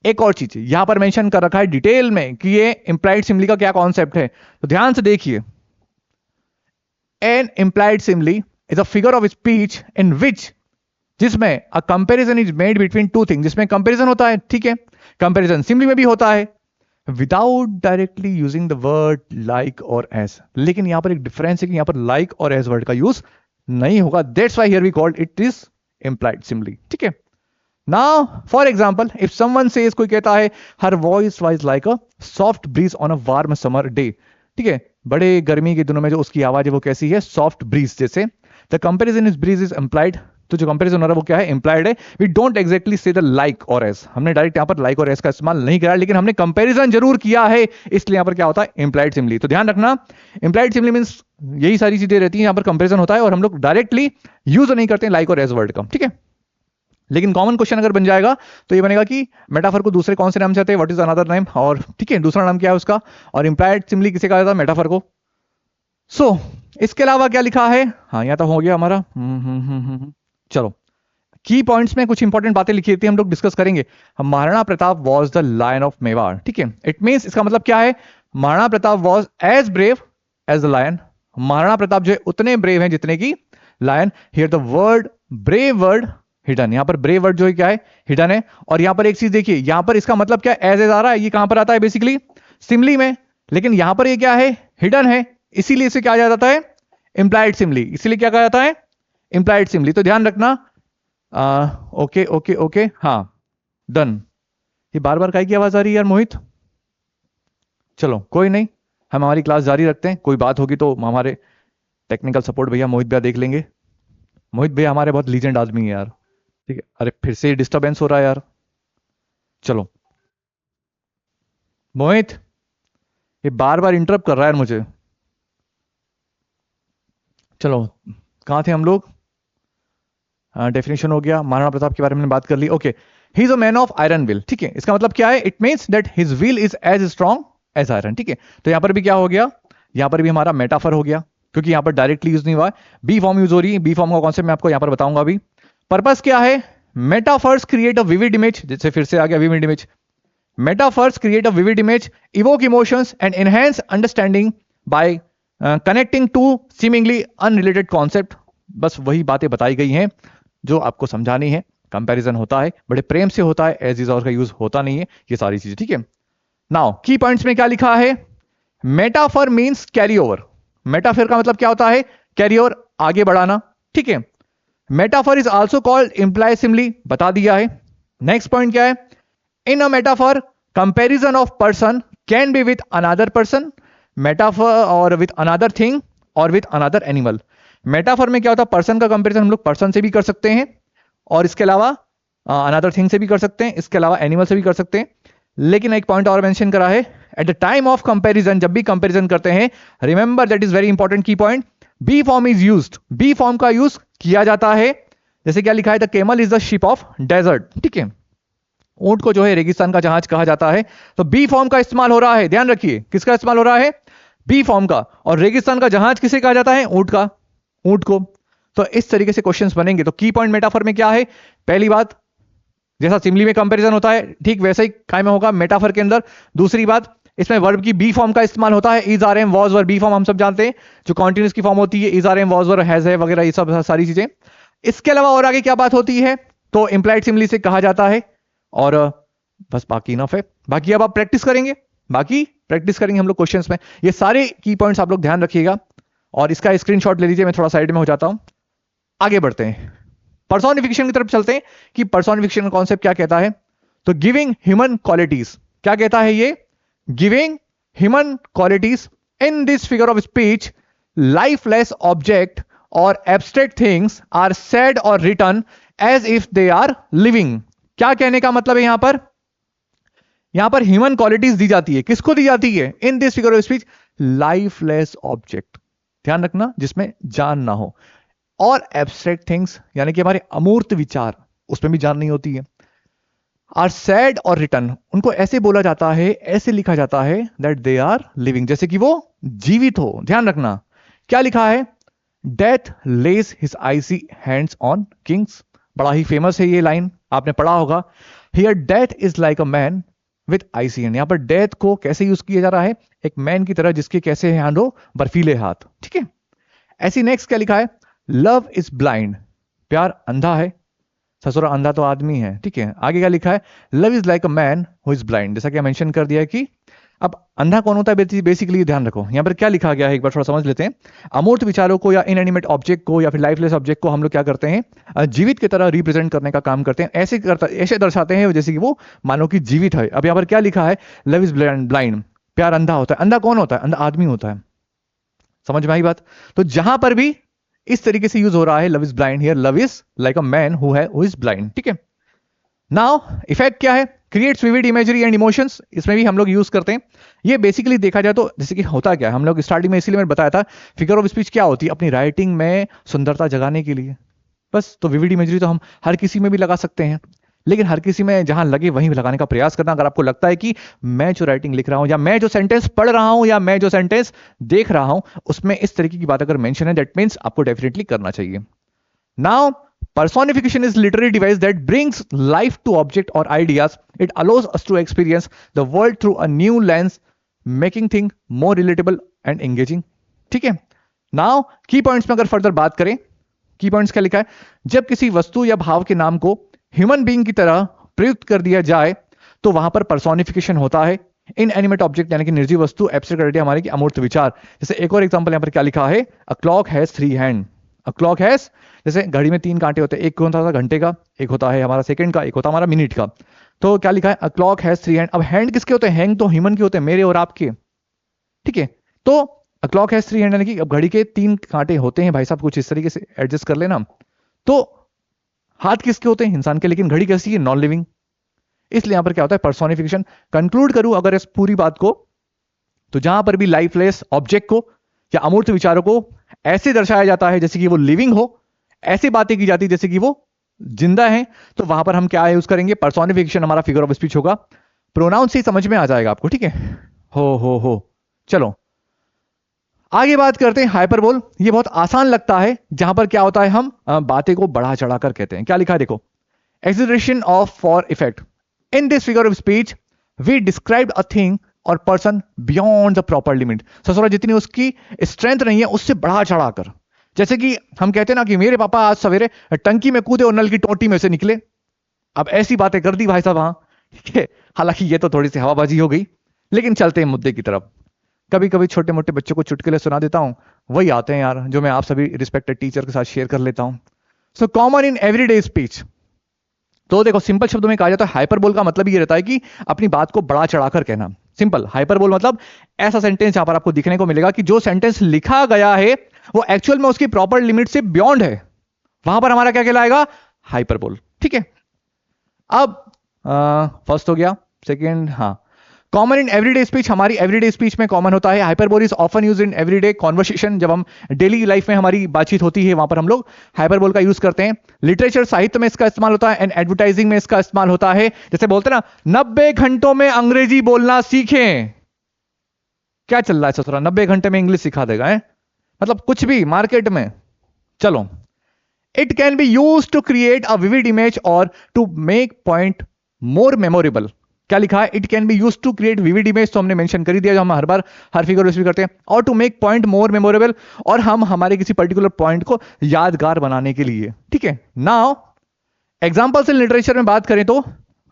एक और चीज यहां पर मेंशन कर रखा है डिटेल में कि ये इंप्लाइड सिमिली का क्या कॉन्सेप्ट है, तो ध्यान से देखिए। An implied simile is a figure of speech in which, जिसमें a comparison is made between two things, जिसमें कंपैरिजन होता है। ठीक है, कंपैरिजन सिमिली में भी होता है without directly using the word like और एज। लेकिन यहां पर एक डिफरेंस है कि यहां पर लाइक और एज वर्ड का यूज नहीं होगा, that's why here we called it is implied simile. ठीक है, now for example if someone says, कोई कहता है her voice is like a soft breeze on a warm summer day. ठीक है, बड़े गर्मी के दिनों में जो उसकी आवाज है वो कैसी है, सॉफ्ट ब्रीज जैसे। The comparison is breeze is implied, तो जो कंपैरिजन हो रहा है वो क्या है, इंप्लाइड है। वी डोंट एग्जैक्टली से द लाइक और एज, हमने डायरेक्ट यहां पर लाइक और एज का इस्तेमाल नहीं करा, लेकिन हमने कंपैरिजन जरूर किया है, इसलिए यहां पर क्या होता है, इंप्लाइड सिमिली। तो ध्यान रखना, इंप्लाइड सिमिली मींस यही सारी चीजें रहती हैं, यहां पर कंपैरिजन होता है और हम लोग डायरेक्टली यूज नहीं करते लाइक और एज वर्ड का। ठीक है, लेकिन कॉमन क्वेश्चन अगर बन जाएगा तो ये बनेगा कि मेटाफर को दूसरे कौन से नाम से आते हैं, व्हाट इज अनदर नेम, और ठीक है दूसरा नाम क्या है उसका, और इंप्लाइड सिमिली किसे कहा जाता है, मेटाफर को। सो इसके अलावा क्या लिखा है, हाँ यहां तो हो गया हमारा। चलो की पॉइंट्स में कुछ इंपॉर्टेंट बातें लिखी थी, हम लोग डिस्कस करेंगे। Maharana Pratap was the lion of Mewar. ठीक है, इट मींस इसका मतलब क्या है, Maharana Pratap was as brave as the lion. Maharana Pratap जो है उतने ब्रेव हैं जितने की lion. Here the word brave word hidden, यहां पर ब्रेव वर्ड जो है क्या है, हिडन है। और यहां पर एक चीज देखिए, यहां पर इसका मतलब क्या एज आ रहा है, ये कहां पर आता है, बेसिकली सिमिली में, लेकिन यहां पर ये क्या है, हिडन है, इसीलिए इसे क्या जाता है, इंप्लाइड सिमिली। इसीलिए क्या कहा जाता है, इंप्लाइड सिमिली। तो ध्यान रखना। ओके ओके ओके, हाँ डन। ये बार बार काय की आवाज आ रही है यार मोहित। चलो कोई नहीं, हम हमारी क्लास जारी रखते हैं, कोई बात होगी तो हमारे टेक्निकल सपोर्ट भैया मोहित भैया देख लेंगे। मोहित भैया हमारे बहुत लीजेंड आदमी है यार। ठीक है, अरे फिर से डिस्टरबेंस हो रहा है यार। चलो मोहित, ये बार बार इंटरप्ट कर रहा है यार मुझे। चलो, कहाँ थे हम लोग? डेफिनेशन हो गया, महाराणा प्रताप के बारे में बात कर ली। Okay, he is a man of iron will. ठीक है, इसका मतलब क्या है? It means that his will is as strong as iron. ठीक है, तो यहां पर भी क्या हो गया? यहां पर भी हमारा मेटाफर हो गया, क्योंकि यहां पर डायरेक्टली यूज नहीं हुआ है, बी फॉर्म यूज हो रही है। बी फॉर्म का कॉन्सेप्ट मैं आपको यहां पर बताऊंगा अभी। पर्पस क्या है? Metaphors create a vivid image, जैसे फिर से आ गया vivid image. Metaphors create a vivid image, evoke emotions, and enhance understanding by connecting two seemingly unrelated concept। बस वही बातें बताई गई हैं जो आपको समझानी है। कंपैरिजन होता है, बड़े प्रेम से होता है, एज इज और का यूज होता नहीं है, ये सारी चीजें। ठीक है, नाउ की पॉइंट्स में क्या लिखा है? Metaphor means carry over. Metaphor का मतलब क्या होता है? कैरी ओवर, आगे बढ़ाना। ठीक है, metaphor is also called imply simile, बता दिया है। नेक्स्ट पॉइंट क्या है? In a metaphor, comparison of person can be with another person, metaphor or with another thing or with another animal। Metaphor में क्या होता है? पर्सन का कंपैरिजन हम लोग पर्सन से भी कर सकते हैं, और इसके अलावा अनदर थिंग से भी कर सकते हैं, इसके अलावा एनिमल से भी कर सकते हैं। लेकिन एक पॉइंट और मेंशन करा है, at the time of comparison, जब भी कंपैरिजन करते हैं, remember that is very important key point, be form is used. Be form का यूज किया जाता है। जैसे क्या लिखा है? The camel is the ship of desert. ठीक है, ऊंट को जो है रेगिस्तान का जहाज कहा जाता है, तो बी फॉर्म का इस्तेमाल हो रहा है। ध्यान रखिए, किसका इस्तेमाल हो रहा है? बी फॉर्म का। और रेगिस्तान का जहाज किसे कहा जाता है? ऊंट का, ऊंट को। तो इस तरीके से क्वेश्चंस बनेंगे। तो की पॉइंट मेटाफर में क्या है? पहली बात, जैसा सिमली में कंपैरिजन होता है, ठीक वैसे ही काय में होगा मेटाफर के अंदर। दूसरी बात, इसमें वर्ब की बी फॉर्म का इस्तेमाल होता है। Is, are, am, was, were. Be form हम सब जानते हैं, जो कॉन्टिन्यूस की फॉर्म होती है, is, are, am, was, were, has, है वगैरह, ये सब सारी चीजें। इसके अलावा और आगे क्या बात होती है? तो इंप्लाइड सिमली से कहा जाता है। और बस बाकी इनफ है। बाकी अब आप प्रैक्टिस करेंगे, बाकी प्रैक्टिस करेंगे हम लोग क्वेश्चंस में। ये सारे की पॉइंट्स आप लोग ध्यान रखिएगा, और इसका स्क्रीनशॉट ले लीजिए। मैं थोड़ा साइड में हो जाता हूं, आगे बढ़ते हैं, पर्सोनिफिकेशन की तरफ चलते हैं कि पर्सोनिफिकेशन का कॉन्सेप्ट क्या कहता है। तो गिविंग ह्यूमन क्वालिटीज, क्या कहता है ये? Giving human qualities in this figure of speech, lifeless object और एब्स्ट्रैक्ट थिंग्स आर सेड और written as if they are living. क्या कहने का मतलब है? यहां पर ह्यूमन क्वालिटीज दी जाती है। किसको दी जाती है? इन this figure of speech, lifeless object, ध्यान रखना, जिसमें जान ना हो, और एब्स्ट्रैक्ट थिंग्स यानी कि हमारे अमूर्त विचार, उसमें भी जान नहीं होती है, आर सैड और रिटन, उनको ऐसे बोला जाता है, ऐसे लिखा जाता है, दैट दे आर लिविंग, जैसे कि वो जीवित हो। ध्यान रखना, क्या लिखा है? Death less his IC hands on Kings. बड़ा ही फेमस है ये लाइन, आपने पढ़ा होगा। Here death is like a man with IC hand. यहां पर डेथ को कैसे यूज किया जा रहा है? एक मैन की तरह जिसके कैसे हैंड हो? बर्फीले हाथ। ठीक है, ऐसी नेक्स्ट क्या लिखा है? लव इज ब्लाइंड, प्यार अंधा है। ससुरा, अंधा तो आदमी है। ठीक है, आगे क्या लिखा है? Love is like a man who is blind. जैसा कि मेंशन कर दिया है कि अब अंधा कौन होता है बेसिकली, ध्यान रखो यहां पर क्या लिखा गया है, एक बार थोड़ा समझ लेते हैं। अमूर्त विचारों को या इनएनिमेट ऑब्जेक्ट को या फिर लाइफलेस ऑब्जेक्ट को हम लोग क्या करते हैं? जीवित की तरह रिप्रेजेंट करने का काम करते हैं। ऐसे दर्शाते हैं जैसे कि वो मानो कि जीवित है। अब यहां पर क्या लिखा है? लव इज ब्लाइंड, प्यार अंधा होता है। अंधा कौन होता है? अंधा आदमी होता है। समझ में आई बात? तो जहां पर भी इस तरीके से यूज हो रहा है love is blind, here love is like a man who is blind. ठीक है, नाउ इफेक्ट क्या है? Creates vivid imagery and emotions, इसमें भी हम लोग यूज करते हैं। ये बेसिकली देखा जाए तो जैसे कि होता क्या है, हम लोग स्टार्टिंग में इसीलिए मैंने बताया था, फिगर ऑफ स्पीच क्या होती है? अपनी राइटिंग में सुंदरता जगाने के लिए बस। तो विविड इमेजरी तो हम हर किसी में भी लगा सकते हैं, लेकिन हर किसी में जहां लगे वहीं लगाने का प्रयास करना। अगर आपको लगता है कि मैं जो राइटिंग लिख रहा हूं, या मैं जो सेंटेंस पढ़ रहा हूं, या मैं जो सेंटेंस देख रहा हूं, उसमें इस तरीके की बात अगर मेंशन है, दैट मीन्स आपको डेफिनेटली करना चाहिए। Now personification is literary device that brings life to object or ideas. It allows us to experience the world through a new lens, making things more relatable and engaging. ठीक है, now की points में अगर further बात करें, की points क्या लिखा है? जब किसी वस्तु या भाव के नाम को ह्यूमन बीइंग की तरह प्रयुक्त कर दिया जाए तो वहां पर पर्सोनिफिकेशन होता है। इन एनिमेट ऑब्जेक्ट यानी कि निर्जीव वस्तु, एब्स्ट्रैक्ट आइडिया हमारे की अमूर्त विचार। जैसे एक और एग्जांपल यहां पर क्या लिखा है? A clock has 3 hand. A clock has, जैसे घड़ी में 3 कांटे होते हैं, एक होता है घंटे का, एक होता है हमारा सेकंड का, एक होता है हमारा मिनट का। तो क्या लिखा है? A clock has 3 hand. अब हैंड किसके होते हैं? हैंड तो ह्यूमन के होते हैं, मेरे और आपके। ठीक है, तो क्लॉक हैज 3 हैंड, यानी कि अब घड़ी के 3 कांटे होते हैं भाई साहब, कुछ इस तरीके से एडजस्ट कर लेना। तो हाथ किसके होते हैं? इंसान के, लेकिन घड़ी कैसी है? Non living. इसलिए यहां पर क्या होता है? पर्सोनिफिकेशन। कंक्लूड करूं अगर इस पूरी बात को, तो जहां पर भी लाइफलेस ऑब्जेक्ट को या अमूर्त विचारों को ऐसे दर्शाया जाता है जैसे कि वो लिविंग हो, ऐसी बातें की जाती है जैसे कि वो जिंदा है, तो वहां पर हम क्या यूज करेंगे? पर्सोनिफिकेशन हमारा फिगर ऑफ स्पीच होगा। प्रोनाउन से ही समझ में आ जाएगा आपको, ठीक है? हो। चलो आगे बात करते हैं हाइपरबोल। ये बहुत आसान लगता है, जहां पर क्या होता है? हम बातें को बढ़ा चढ़ाकर कहते हैं। क्या लिखा है देखो, exaggeration of for effect. In this figure of speech we describe a thing और person beyond the proper limit. ससुरा जितनी उसकी स्ट्रेंथ नहीं है उससे बढ़ा चढ़ाकर। जैसे कि हम कहते हैं ना कि मेरे पापा आज सवेरे टंकी में कूदे और नल की टोटी में से निकले। अब ऐसी बातें कर दी भाई साहब, हाँ ठीक है। हालांकि ये तो थोड़ी सी हवाबाजी हो गई, लेकिन चलते हैं मुद्दे की तरफ। कभी कभी छोटे मोटे बच्चों को चुटकुले सुना देता हूं, वही आते हैं यार जो मैं आप सभी रिस्पेक्टेड टीचर के साथ शेयर कर लेता हूं। So common in everyday speech. तो देखो सिंपल शब्दों में कहा जाता है हाइपरबोल का मतलब ये रहता है कि अपनी बात को बढ़ा चढ़ाकर कहना। सिंपल हाइपरबोल मतलब ऐसा सेंटेंस जहां पर आपको दिखने को मिलेगा कि जो सेंटेंस लिखा गया है वो एक्चुअल में उसकी प्रॉपर लिमिट से बियॉन्ड है, वहां पर हमारा क्या कहलाएगा? हाइपरबोल। ठीक है, अब फर्स्ट हो गया। सेकेंड, हाँ, कॉमन इन एवरीडे स्पीच, हमारी एवरीडे स्पीच में कॉमन होता है। Hyperbole is often use in everyday conversation, जब हम डेली लाइफ में हमारी बातचीत होती है वहां पर हम लोग हाइपरबोल का यूज करते हैं। लिटरेचर, साहित्य में इसका इस्तेमाल होता है। एंड एडवर्टाइजिंग में इसका इस्तेमाल होता है। जैसे बोलते हैं ना 90 घंटों में अंग्रेजी बोलना सीखें। क्या चल रहा है ससुरा, 90 घंटे में इंग्लिश सिखा देगा है? मतलब कुछ भी मार्केट में। चलो, it can be use to create a vivid image और to make point more memorable. क्या लिखा है? It can be use to create vivid image, तो हमने मेंशन कर ही दिया जो हम हर बार हर फिगर भी करते हैं। और to make point more memorable, और हम हमारे किसी पर्टिकुलर पॉइंट को यादगार बनाने के लिए। ठीक है, नाउ एग्जांपल्स इन लिटरेचर में बात करें तो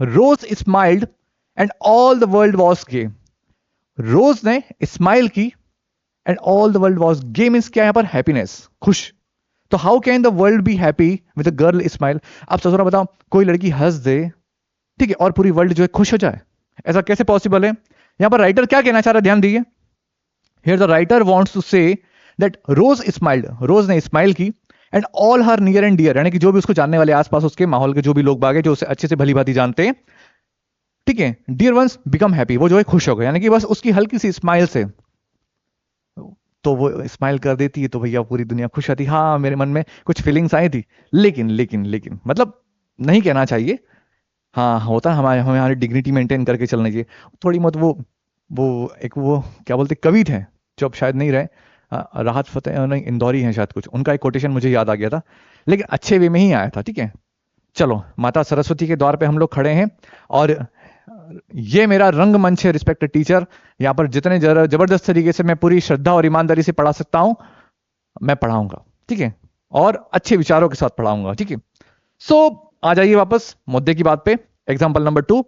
Rose smiled and all the world was gay. Rose ने स्माइल की and all the world was gay means क्या? यहां पर हैप्पीनेस, खुश। तो how can the world be happy with a girl smile? आप ससुरा बताओ, कोई लड़की हंस दे, ठीक है, और पूरी वर्ल्ड जो है खुश हो जाए, ऐसा कैसे पॉसिबल है? यहां पर राइटर क्या कहना चाह रहा है, ध्यान दीजिए। Here the writer wants to say that Rose smiled, Rose ने स्माइल की, and all her near and dear, यानी कि जो भी उसको जानने वाले आसपास उसके माहौल के जो भी लोग बागे जो उसे अच्छे से भली भांति जानते हैं, ठीक है, डियर वंस बिकम हैप्पी, वो जो है खुश हो गए, यानी कि बस उसकी हल्की सी स्माइल से, तो वो स्माइल कर देती है तो भैया पूरी दुनिया खुश आती। हाँ मेरे मन में कुछ फीलिंग्स आई थी, लेकिन लेकिन लेकिन मतलब नहीं कहना चाहिए। हाँ होता है, हमारे हमारी डिग्निटी मेंटेन करके चलना चाहिए थोड़ी बहुत। वो एक वो क्या बोलते कवि थे जो अब शायद नहीं रहे, राहत फतेह नहीं इंदौरी हैं शायद, कुछ उनका एक कोटेशन मुझे याद आ गया था, लेकिन अच्छे वे में ही आया था। ठीक है, चलो माता सरस्वती के द्वार पे हम लोग खड़े हैं, और ये मेरा रंगमंच है रिस्पेक्टेड टीचर। यहाँ पर जितने जबरदस्त तरीके से मैं पूरी श्रद्धा और ईमानदारी से पढ़ा सकता हूं मैं पढ़ाऊंगा, ठीक है, और अच्छे विचारों के साथ पढ़ाऊंगा। ठीक है, सो आ जाइए वापस मुद्दे की बात पे। Example number 2,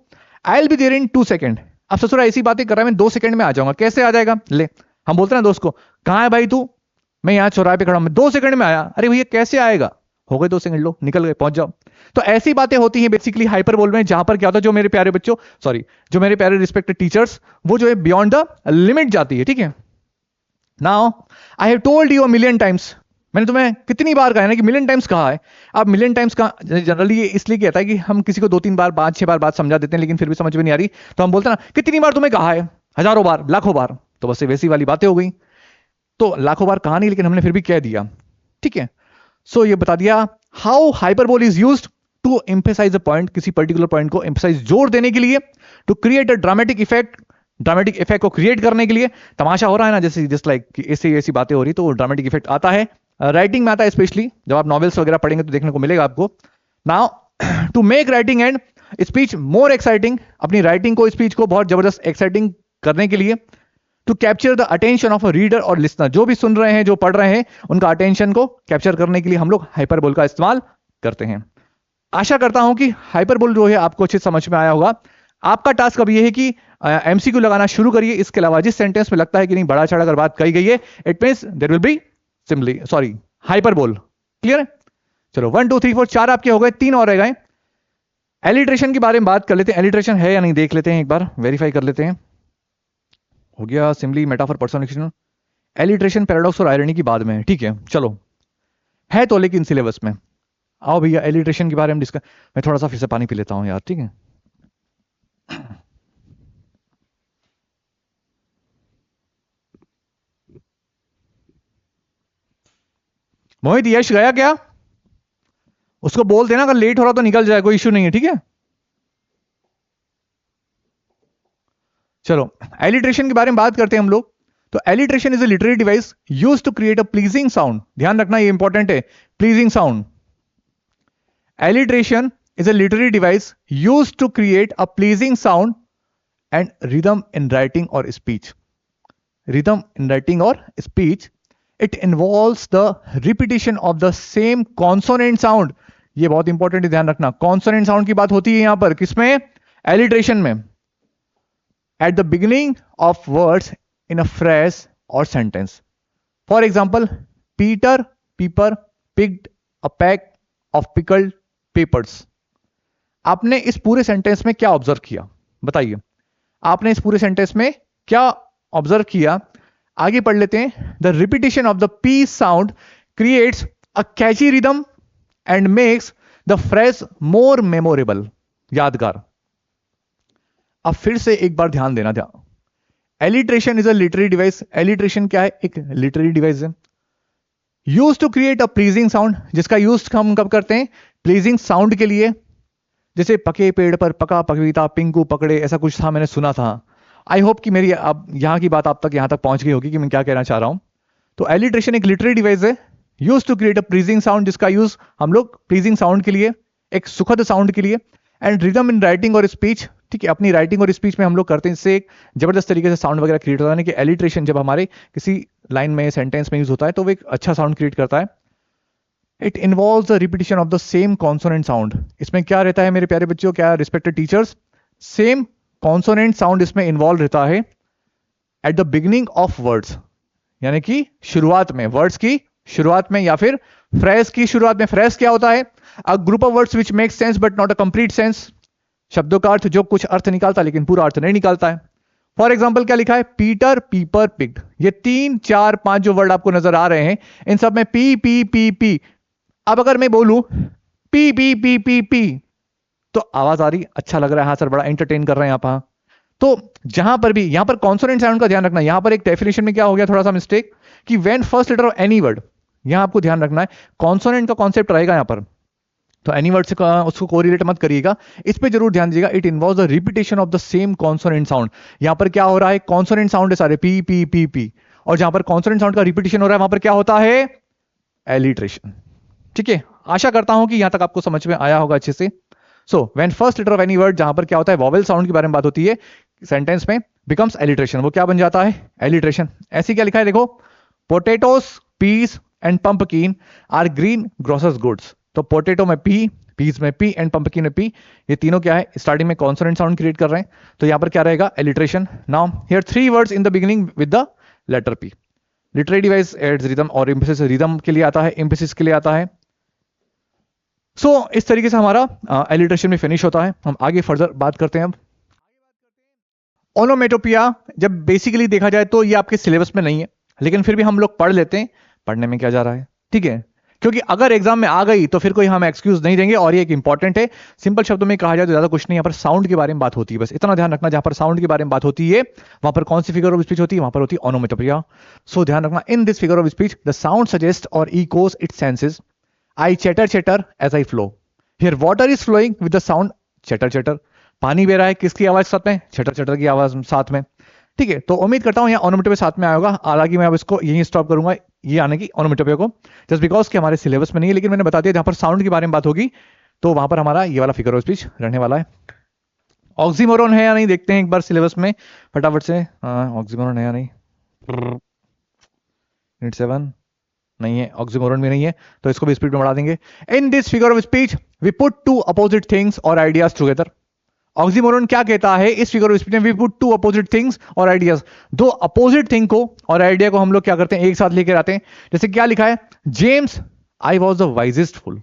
I will be there in 2 second. अब ससुरा ऐसी बातें कर रहा है, मैं 2 सेकंड में आ जाऊंगा। कैसे आ जाएगा? ले, हम बोलते हैं ना दोस्त को, कहां है भाई तू? मैं यहाँ चौराहे पे खड़ा हूं, मैं 2 सेकंड में आया। अरे भैया कैसे आएगा? हो गए 2 सेकंड, लो निकल गए, पहुंच जाओ। तो ऐसी बातें होती हैं बेसिकली हाइपरबोल में, जहां पर क्या होता है, जो मेरे प्यारे बच्चों, सॉरी, जो मेरे प्यारे रिस्पेक्टेड टीचर्स, वो जो है बियॉन्ड द लिमिट जाती है। ठीक है, now I have told you a million times. मैंने तुम्हें कितनी बार कहा है ना कि मिलियन टाइम्स कहा है। अब मिलियन टाइम्स का जनरली ये इसलिए कहता है कि हम किसी को 2-3 बार, 5-6 बार बात समझा देते हैं, लेकिन फिर भी समझ में नहीं आ रही, तो हम बोलते हैं ना कितनी बार तुम्हें कहा है, हजारों बार, लाखों बार। तो बस ये वैसी वाली बातें हो गई। तो लाखों बार कहा नहीं, लेकिन हमने फिर भी कह दिया। ठीक है, सो ये बता दिया how hyperbole is used to emphasize a point, किसी पर्टिकुलर पॉइंट को एम्फेसाइज, जोर देने के लिए, to create a dramatic effect, dramatic effect को क्रिएट करने के लिए। तमाशा हो रहा है ना, जैसे जस्ट लाइक ऐसी ऐसी बातें हो रही, तो ड्रामेटिक इफेक्ट आता है। राइटिंग में आता है, स्पेशली जब आप नॉवेल्स वगैरह पढ़ेंगे तो देखने को मिलेगा आपको। Now to make writing and speech more exciting, अपनी राइटिंग को, स्पीच को बहुत जबरदस्त एक्साइटिंग करने के लिए। To capture the attention of a reader और लिसनर, जो भी सुन रहे हैं, जो पढ़ रहे हैं, उनका अटेंशन को कैप्चर करने के लिए हम लोग हाइपरबोल का इस्तेमाल करते हैं। आशा करता हूं कि हाइपरबोल जो है आपको अच्छे समझ में आया होगा। आपका टास्क अब यह है कि एमसीक्यू लगाना शुरू करिए। इसके अलावा जिस सेंटेंस में लगता है कि नहीं बड़ा चढ़ा कर बात कही गई है, it means there will be simply sorry hyperbole. Clear है? चलो 1 2 3 4 4 आपके हो गए, 3 और रह गए। एलिट्रेशन के बारे में बात कर लेते हैं। एलिट्रेशन है या नहीं देख लेते हैं, एक बार वेरीफाई कर लेते हैं। हो गया simply metaphor personification. Alliteration, paradox और आयरनी की बाद में है, ठीक है चलो, है तो लेकिन सिलेबस में। आओ भैया एलिट्रेशन के बारे में डिस्कस। मैं थोड़ा सा फिर से पानी पी लेता हूं यार, ठीक है। मोहित यश गया क्या? उसको बोल देना अगर लेट हो रहा तो निकल जाए, कोई इश्यू नहीं है, ठीक है। चलो एलिट्रेशन के बारे में बात करते हैं हम लोग। तो alliteration is a literary device use to create a pleasing sound. ध्यान रखना ये इंपॉर्टेंट है, pleasing sound. Alliteration is a literary device used to create a pleasing sound and rhythm in writing or speech. Rhythm in writing or speech. It involves the repetition of the same consonant sound. ये बहुत important है, ध्यान रखना। Consonant sound की बात होती है यहां पर, किसमें? एलिट्रेशन में। At the beginning of words in a phrase और सेंटेंस। फॉर एग्जाम्पल, पीटर पीपर picked a pack of pickled papers. आपने इस पूरे सेंटेंस में क्या ऑब्जर्व किया? बताइए, आपने इस पूरे सेंटेंस में क्या ऑब्जर्व किया? आगे पढ़ लेते हैं। The repetition of the P sound creates a catchy rhythm and makes the phrase more memorable, यादगार। अब फिर से एक बार ध्यान देना। Alliteration is a literary device. Alliteration क्या है? एक लिटरेरी डिवाइस है use to create a pleasing sound, जिसका यूज हम कब करते हैं? प्लीजिंग साउंड के लिए। जैसे पके पेड़ पर पका पपीता पिंकू पकड़े, ऐसा कुछ था, मैंने सुना था। आई होप कि मेरी अब यहाँ की बात आप तक यहाँ तक पहुंच गई होगी कि मैं क्या कहना चाह रहा हूं। तो एलिट्रेशन एक लिटरेरी डिवाइस है use to create a pleasing sound, जिसका यूज हम लोग प्लीजिंग साउंड के लिए, एक सुखद साउंड के लिए। एंड रिदम इन राइटिंग और स्पीच, ठीक है, अपनी राइटिंग और स्पीच में हम लोग करते हैं, इससे एक जबरदस्त तरीके से साउंड वगैरह क्रिएट होता है। कि एलिट्रेशन जब हमारे किसी लाइन में सेंटेंस में यूज होता है तो वो एक अच्छा साउंड क्रिएट करता है। It involves the repetition of the same consonant sound. इसमें क्या रहता है मेरे प्यारे बच्चों, क्या respected teachers? Same consonant sound इसमें इन्वॉल्व रहता है at the beginning of words, यानी कि शुरुआत में, वर्ड्स की शुरुआत में, या फिर फ्रेज की शुरुआत में। फ्रेज क्या होता है? A group of words which make sense but not a complete sense. शब्दों का अर्थ जो कुछ अर्थ निकालता है लेकिन पूरा अर्थ नहीं निकालता है। फॉर एग्जाम्पल क्या लिखा है? पीटर पीपर पिक्ड। ये 3 4 5 जो वर्ड आपको नजर आ रहे हैं, इन सब में पी पी पी पी। अब अगर मैं बोलूं P P P P P तो आवाज आ रही, अच्छा लग रहा है, हाँ सर बड़ा एंटरटेन कर रहे हैं आप। हाँ, तो जहां पर भी यहां पर कॉन्सोनेंट साउंड का ध्यान रखना। यहां पर एक डेफिनेशन में क्या हो गया, थोड़ा सा मिस्टेक, कि when first letter of any word, यहां आपको ध्यान रखना है कॉन्सोनेंट का कॉन्सेप्ट रहेगा यहां पर। तो एनी वर्ड से उसको कोरिलेट मत करिएगा, इस पे जरूर ध्यान दीजिएगा। It involves the repetition of the same consonant sound. यहां पर क्या हो रहा है? कॉन्सोनेंट साउंड है सारे, पी पी पी पी, और जहां पर कॉन्सोनेंट साउंड का रिपीटेशन हो रहा है वहां पर क्या होता है? एलिट्रेशन। ठीक है, आशा करता हूं कि यहां तक आपको समझ में आया होगा अच्छे से। So when first letter of any word, जहां पर क्या होता है, वॉवेल साउंड के बारे में बात होती है सेंटेंस में, बिकम्स एलिट्रेशन। वो क्या बन जाता है? एलिट्रेशन। ऐसे क्या लिखा है देखो, potatoes peas and pumpkin are green grocers goods. तो पोटैटो में पी, पीस में पी एंड पंपकिन में पी, ये तीनों क्या है? स्टार्टिंग में कॉन्सोनेंट साउंड क्रिएट कर रहे हैं, तो यहां पर क्या रहेगा? Alliteration. Now here 3 words in the beginning with the letter P. Literary device aids rhythm, और एम्फेसिस रिदम के लिए आता है, एम्फेसिस के लिए आता है। सो इस तरीके से हमारा एलिट्रेशन में फिनिश होता है। हम आगे फर्दर बात करते हैं अब। ओनोमेटोपिया जब बेसिकली देखा जाए तो ये आपके सिलेबस में नहीं है, लेकिन फिर भी हम लोग पढ़ लेते हैं। पढ़ने में क्या जा रहा है, ठीक है, क्योंकि अगर एग्जाम में आ गई तो फिर कोई हम एक्सक्यूज नहीं देंगे, और ये एक इंपॉर्टेंट है। सिंपल शब्दों में कहा जाए तो ज्यादा कुछ नहीं, यहाँ पर साउंड के बारे में बात होती है, बस इतना ध्यान रखना। जहां पर साउंड के बारे में बात होती है वहां पर कौन सी फिगर ऑफ स्पीच होती है? वहां पर होती है ओनोमेटोपिया। सो ध्यान रखना, in this figure of speech the sound suggest और echoes its senses. I chatter chatter as I flow. Here water is flowing with the sound chatter chatter. पानी बह रहा है, किसकी आवाज साथ में? चैटर चैटर की आवाज साथ में। ठीक है, तो उम्मीद करता हूं यहाँ ओनोमेटोपिया साथ में आया होगा। हालांकि मैं अब इसको यहीं स्टॉप करूंगा, ये आने की ओनोमेटोपिया को, जस्ट बिकॉज कि हमारे सिलेबस में नहीं है। लेकिन मैंने बता दिया जहां पर साउंड के बारे में बात होगी तो वहां पर हमारा ये वाला फिगर ऑफ स्पीच रहने वाला है। ऑक्सीमोरॉन है या नहीं देखते हैं एक बार सिलेबस में फटाफट से। ऑक्सीमोरॉन है या नहीं? यूनिट 7 नहीं है, ऑक्सीमोरॉन भी नहीं है, तो इसको भी स्पीड में बढ़ा देंगे। In this figure of speech we put 2 opposite things और आइडियाज टुगेदर। ऑक्सीमोरॉन क्या कहता है? इस फिगर ऑफ स्पीच में वी पुट 2 अपोजिट थिंग्स और आइडियाज, 2 अपोजिट थिंग को और आइडिया को हम लोग क्या करते हैं? एक साथ लेकर आते हैं। जैसे क्या लिखा है? James I was the wisest full.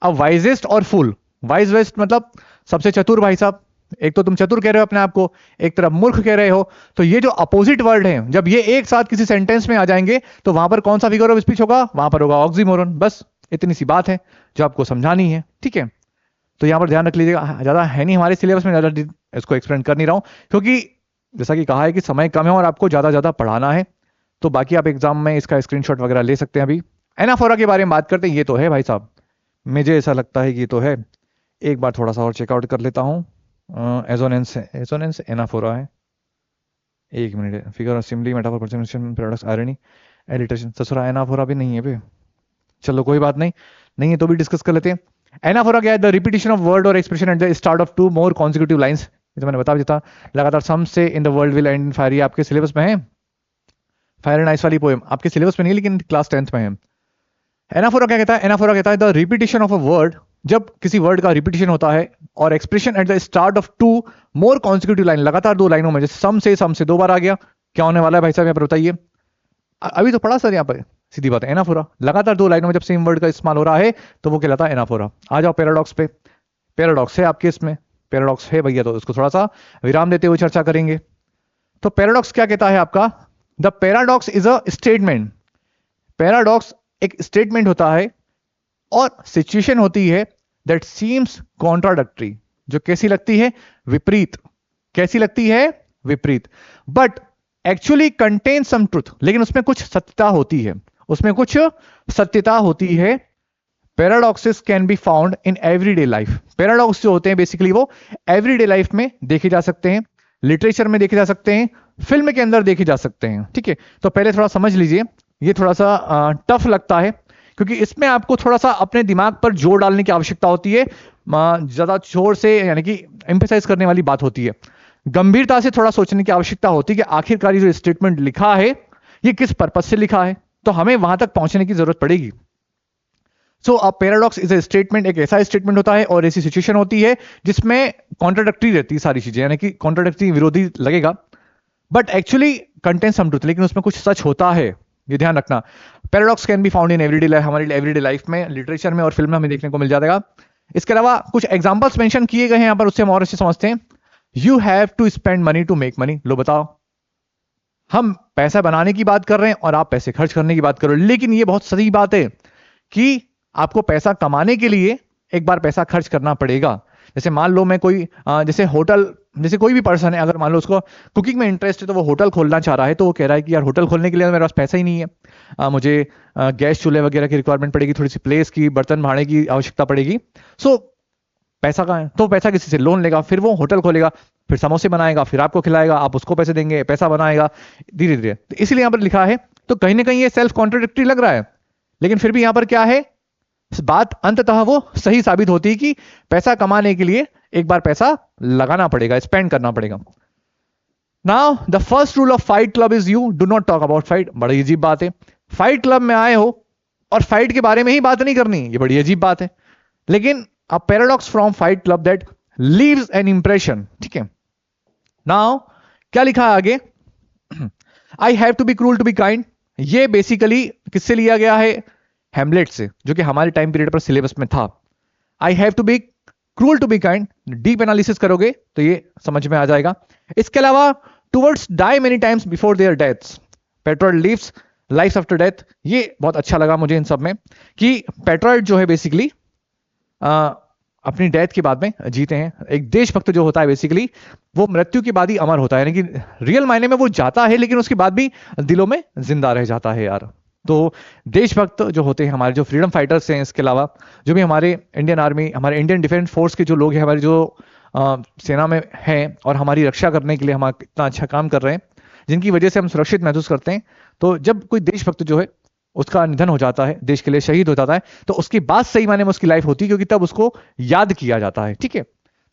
अब वाइजेस्ट और फुल, वाइज वेस्ट मतलब सबसे चतुर भाई साहब, एक तो तुम चतुर कह रहे हो अपने आप को, एक तरफ मूर्ख कह रहे हो। तो ये जो अपोजिट वर्ड है, जब ये एक साथ किसी सेंटेंस में आ जाएंगे तो वहां पर कौन सा फिगर ऑफ स्पीच होगा? वहां पर होगा ऑक्सीमोरन। बस इतनी सी बात है जो आपको समझानी है, ठीक है। तो यहां पर ध्यान रख लीजिएगा, ज्यादा है नहीं हमारे सिलेबस में, ज्यादा इसको एक्सप्लेन कर नहीं रहा हूं, क्योंकि जैसा कि कहा है कि समय कम है और आपको ज्यादा ज्यादा पढ़ाना है। तो बाकी आप एग्जाम में इसका स्क्रीनशॉट वगैरह ले सकते हैं। अभी एनाफोरा के बारे में बात करते हैं। ये तो है भाई साहब, मुझे ऐसा लगता है कि ये तो है। एक बार थोड़ा सा और चेकआउट कर लेता हूँ। एजोनेंस एजोनेंस एनाफोरा है। एक minute, figure assembly, metaphor, perception, paradox, irony, alliteration. ससुरा एनाफोरा भी नहीं है बे। चलो कोई बात नहीं, नहीं है तो भी डिस्कस कर लेते हैं। एनाफोरा क्या है? द रिपीटिशन ऑफ वर्ड और expression at the start of two more consecutive lines. ये तो मैंने बता दिया था। लगातार some say in the world will end in fire, ये आपके सिलेबस में है। फायर एंड आइस वाली पोएम आपके सिलेबस में नहीं, लेकिन क्लास 10th में है। एनाफोरा क्या कहता है? एनाफोरा कहता है the repetition of a word, जब किसी वर्ड का रिपीटिशन होता है और expression at the start of two more consecutive line, लगातार दो लाइनों में, जैसे सम से दो बार आ गया, क्या होने वाला है भाई साहब यहाँ पर बताइए? अभी तो पढ़ा सर यहाँ पर, सीधी बात है। एनाफोरा लगातार दो लाइनों में जब सेम वर्ड का इस्तेमाल हो रहा है तो वो कहलाता है एनाफोरा। आ जाओ पैराडॉक्स पे। पैराडॉक्स है आपके इसमें, पैराडॉक्स है भैया, तो उसको थोड़ा सा विराम देते हुए चर्चा करेंगे। तो पैराडॉक्स क्या कहता है आपका? The paradox is a statement. Paradox एक स्टेटमेंट होता है और सिचुएशन होती है दैट सीम्स कॉन्ट्राडक्टरी, जो कैसी लगती है? विपरीत। कैसी लगती है? विपरीत। But actually contain some truth, लेकिन उसमें कुछ सत्यता होती है, उसमें कुछ सत्यता होती है। Paradoxes can be found in everyday life. Paradox जो होते हैं बेसिकली वो एवरीडे लाइफ में देखे जा सकते हैं, लिटरेचर में देखे जा सकते हैं, फिल्म के अंदर देखे जा सकते हैं, ठीक है। तो पहले थोड़ा समझ लीजिए, ये थोड़ा सा टफ लगता है क्योंकि इसमें आपको थोड़ा सा अपने दिमाग पर जोर डालने की आवश्यकता होती है, ज्यादा जोर से, यानी कि एम्फेसाइज करने वाली बात होती है। गंभीरता से थोड़ा सोचने की आवश्यकता होती है कि आखिरकार ये जो स्टेटमेंट लिखा है ये किस पर्पज से लिखा है, तो हमें वहां तक पहुंचने की जरूरत पड़ेगी। So a paradox is a statement, एक ऐसा स्टेटमेंट होता है और ऐसी सिचुएशन होती है जिसमें कॉन्ट्राडिक्टरी रहती है सारी चीजें, यानी कि कॉन्ट्राडिक्टरी, विरोधी लगेगा, but actually contain some truth, लेकिन उसमें कुछ सच होता है, ये ध्यान रखना। Paradox can be found in everyday life, हमारी एवरीडे लाइफ में, लिटरेचर में और फिल्म में हमें देखने को मिल जाएगा। इसके अलावा कुछ एग्जांपल्स मेंशन किए गए हैं यहां पर, उससे हम और अच्छे समझते हैं। You have to spend money to make money. लो बताओ, हम पैसा बनाने की बात कर रहे हैं और आप पैसे खर्च करने की बात कर रहे हो, लेकिन ये बहुत सही बात है कि आपको पैसा कमाने के लिए एक बार पैसा खर्च करना पड़ेगा। जैसे मान लो मैं कोई जैसे होटल, जैसे कोई भी पर्सन है, अगर मान लो उसको कुकिंग में इंटरेस्ट है तो वो होटल खोलना चाह रहा है, तो वो कह रहा है कि यार होटल खोलने के लिए मेरे पास पैसा ही नहीं है, मुझे गैस चूल्हे वगैरह की रिक्वायरमेंट पड़ेगी, थोड़ी सी प्लेस की, बर्तन भाड़े की आवश्यकता पड़ेगी। सो पैसा कहाँ है? तो पैसा किसी से लोन लेगा, फिर वो होटल खोलेगा, फिर समोसे बनाएगा, फिर आपको खिलाएगा, आप उसको पैसे देंगे, पैसा बनाएगा धीरे धीरे। तो इसलिए यहां पर लिखा है, तो कहीं ना कहीं ये सेल्फ कॉन्ट्राडिक्टरी लग रहा है, लेकिन फिर भी यहां पर क्या है, बात अंततः वो सही साबित होती है कि पैसा कमाने के लिए एक बार पैसा लगाना पड़ेगा, स्पेंड करना पड़ेगा। Now the first rule of fight club is you do not talk about fight. बड़ी अजीब बात है, फाइट क्लब में आए हो और फाइट के बारे में ही बात नहीं करनी, ये बड़ी अजीब बात है। लेकिन a paradox from Fight Club that leaves an impression, ठीक है। नाउ क्या लिखा है आगे? I have to be cruel to be kind. ये बेसिकली किससे लिया गया है? हेमलेट से, जो कि हमारे टाइम पीरियड पर सिलेबस में था। I have to be cruel to be kind, deep analysis करोगे तो ये समझ में आ जाएगा। इसके अलावा cowards die many times before their deaths, petrol lives life after death. ये बहुत अच्छा लगा मुझे इन सब में कि पेट्रोल जो है बेसिकली अपनी डेथ के बाद में जीते हैं। एक देशभक्त जो होता है बेसिकली वो मृत्यु के बाद ही अमर होता है, यानी कि रियल मायने में वो जाता है लेकिन उसके बाद भी दिलों में जिंदा रह जाता है यार। तो देशभक्त जो होते हैं, हमारे जो फ्रीडम फाइटर्स हैं, इसके अलावा जो भी हमारे इंडियन आर्मी, हमारे इंडियन डिफेंस फोर्स के जो लोग हैं, हमारे जो सेना में हैं और हमारी रक्षा करने के लिए हमारा इतना अच्छा काम कर रहे हैं, जिनकी वजह से हम सुरक्षित महसूस करते हैं। तो जब कोई देशभक्त जो है उसका निधन हो जाता है, देश के लिए शहीद हो जाता है, तो उसके बाद सही मायने में उसकी लाइफ होती है, क्योंकि तब उसको याद किया जाता है, ठीक है।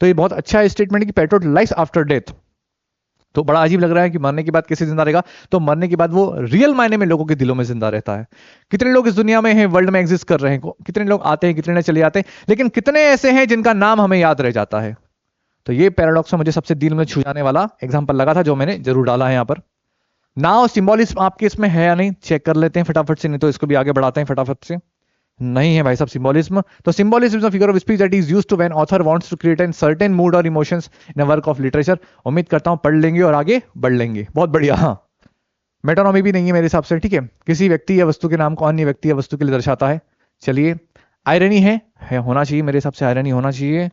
तो ये बहुत अच्छा स्टेटमेंट है कि पेट्रोल लाइफ आफ्टर डेथ। तो बड़ा अजीब लग रहा है कि मरने के बाद कैसे जिंदा रहेगा, तो मरने के बाद वो रियल मायने में लोगों के दिलों में जिंदा रहता है। कितने लोग इस दुनिया में हैं, वर्ल्ड में एग्जिस्ट कर रहे हैं, कितने लोग आते हैं, कितने चले जाते हैं, लेकिन कितने ऐसे हैं जिनका नाम हमें याद रह जाता है। तो ये पैराडॉक्स मुझे सबसे दिल में छू जाने वाला एग्जाम्पल लगा था, जो मैंने जरूर डाला है यहाँ पर। नाउ सिंबॉलिज्म आपके इसमें है या नहीं चेक कर लेते हैं फटाफट से, नहीं तो इसको भी आगे बढ़ाते हैं फटाफट से। नहीं है भाई साहब सिंबोलिज्म। तो symbolism is a figure of speech that is used to when author wants to create an certain mood और emotions in a work of literature. उम्मीद करता हूं पढ़ लेंगे और आगे बढ़ लेंगे। बहुत बढ़िया। हाँ, मेटानॉमी भी नहीं है मेरे हिसाब से, ठीक है। किसी व्यक्ति या वस्तु के नाम को अन्य व्यक्ति या वस्तु के लिए दर्शाता है। चलिए, आयरनी है होना चाहिए मेरे हिसाब से, आयरनी होना चाहिए,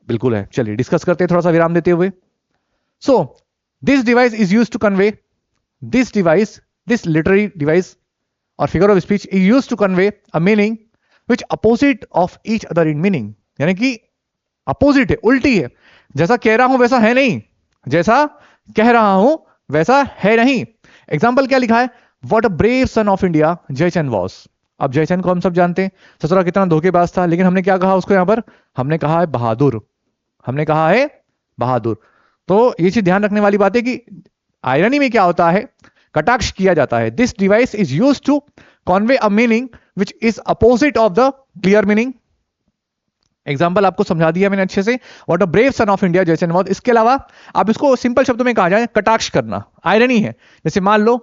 बिल्कुल है। चलिए डिस्कस करते हैं थोड़ा सा विराम देते हुए। So this device is used to convey, this device, this literary device और figure of speech is used to convey a meaning which opposite of each other in meaning. यानी कि अपोजिट है, उल्टी है। जैसा कह रहा हूं वैसा है नहीं, जैसा कह रहा हूं वैसा है नहीं। एग्जाम्पल क्या लिखा है, what a brave son of India Jaichand was. अब जयचंद को हम सब जानते हैं, ससुरा कितना धोखेबाज था, लेकिन हमने क्या कहा उसको यहां पर, हमने कहा है बहादुर, हमने कहा है बहादुर। तो ये चीज ध्यान रखने वाली बात है कि आयरनी में क्या होता है, कटाक्ष किया जाता है। This device is used to convey a meaning which is opposite of the clear meaning. Example आपको समझा दिया मैंने अच्छे से, what a brave son of India Jaichand was. इसके अलावा आप इसको सिंपल शब्दों में कहा जाए, कटाक्ष करना आयरनी है। जैसे मान लो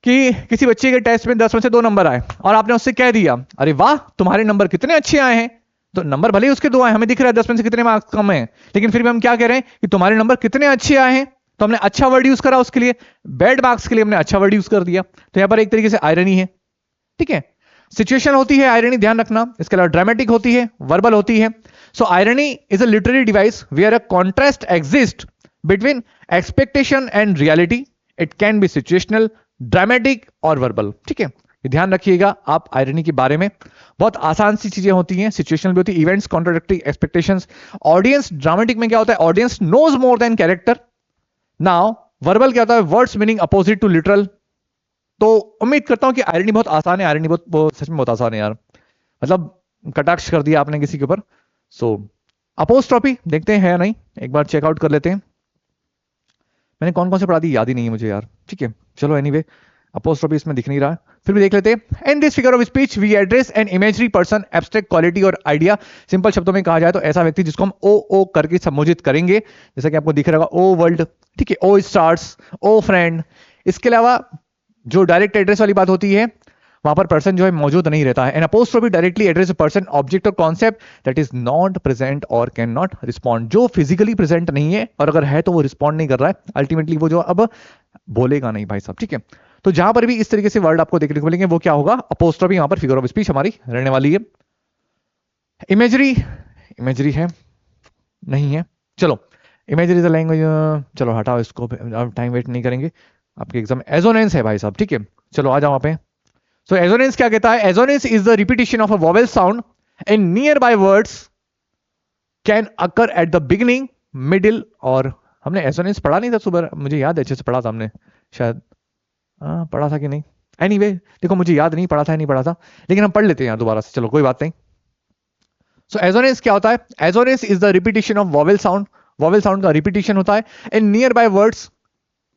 कि किसी बच्चे के टेस्ट में 10 में से 2 नंबर आए और आपने उससे कह दिया, अरे वाह तुम्हारे नंबर कितने अच्छे आए हैं। तो नंबर भले ही उसके 2 आए, हमें दिख रहा है 10 में से कितने मार्क्स कम हैं, लेकिन फिर भी हम क्या कह रहे हैं कि तुम्हारे नंबर कितने अच्छे आए हैं। तो हमने अच्छा वर्ड यूज करा उसके लिए, बैड मार्क्स के लिए हमने अच्छा वर्ड यूज कर दिया। तो यहां पर एक तरीके से आयरनी है, ठीक है। सिचुएशन होती है आयरनी, ध्यान रखना। इसके अलावा ड्रामेटिक होती है, वर्बल होती है। So irony is a literary device where a contrast exist between expectation and reality. It can be situational, dramatic और वर्बल, ठीक है। ये ध्यान रखिएगा आप आयरनी के बारे में। बहुत आसान सी चीजें होती हैं, सिचुएशनल भी होती है, events contradicting expectations. Audience, dramatic में क्या होता है, audience knows more than character. Now verbal क्या होता है, words meaning opposite to literal. तो उम्मीद करता हूं कि आयरनी बहुत आसान है, आयरनी बहुत सच में बहुत आसान है यार, मतलब कटाक्ष कर दिया आपने किसी के ऊपर। सो अपोस्ट्रोफी देखते हैं या नहीं, एक बार चेकआउट कर लेते हैं। मैंने कौन कौन से पढ़ा दी याद ही नहीं है मुझे यार, ठीक है। चलो एनीवे, अपोस्ट्रोफी इसमें दिख नहीं रहा, फिर भी देख लेते हैं। In this figure of speech we address an imagery person, abstract quality और आइडिया। सिंपल शब्दों में कहा जाए तो ऐसा व्यक्ति जिसको हम ओ करके संबोधित करेंगे, जैसा कि आपको दिख रहा होगा, ओ वर्ल्ड, ठीक है, ओ स्टार्स, ओ फ्रेंड। इसके अलावा जो डायरेक्ट एड्रेस वाली बात होती है, वहां पर पर्सन जो है मौजूद नहीं रहता है। An apostrophe directly address a person, object और concept that is not present और कैन नॉट रिस्पॉन्ड। जो फिजिकली प्रेजेंट नहीं है और अगर है तो वो रिस्पॉन्ड नहीं कर रहा है, अल्टीमेटली वो जो अब बोलेगा नहीं भाई साहब, ठीक है। तो जहां पर भी इस तरीके से वर्ड आपको देखने को मिलेंगे वो क्या होगा, अपोस्ट्रोफी यहां पर फिगर ऑफ स्पीच हमारी रहने वाली है। इमेजरी, इमेजरी है नहीं है, चलो इमेजरी इज अ लैंग्वेज, चलो हटाओ इसको, टाइम वेस्ट नहीं करेंगे, आपके एग्जाम एजोनेंस है भाई साहब, ठीक है। चलो आ जाओ वहां पे। सो एजोनेंस क्या कहता है, assonance is the repetition of a vowel sound in near by words can occur at the beginning, middle और, हमने एजोनेंस पढ़ा नहीं था सुबह, मुझे याद है अच्छे से पढ़ा था हमने शायद, पढ़ा था कि नहीं, एनीवे देखो मुझे याद नहीं पढ़ा था नहीं पढ़ा था, लेकिन हम पढ़ लेते हैं यहाँ दोबारा से, चलो कोई बात नहीं। सो एजोनेंस क्या होता है, assonance is the repetition of vowel sound, vowel sound का रिपीटिशन होता है in near by words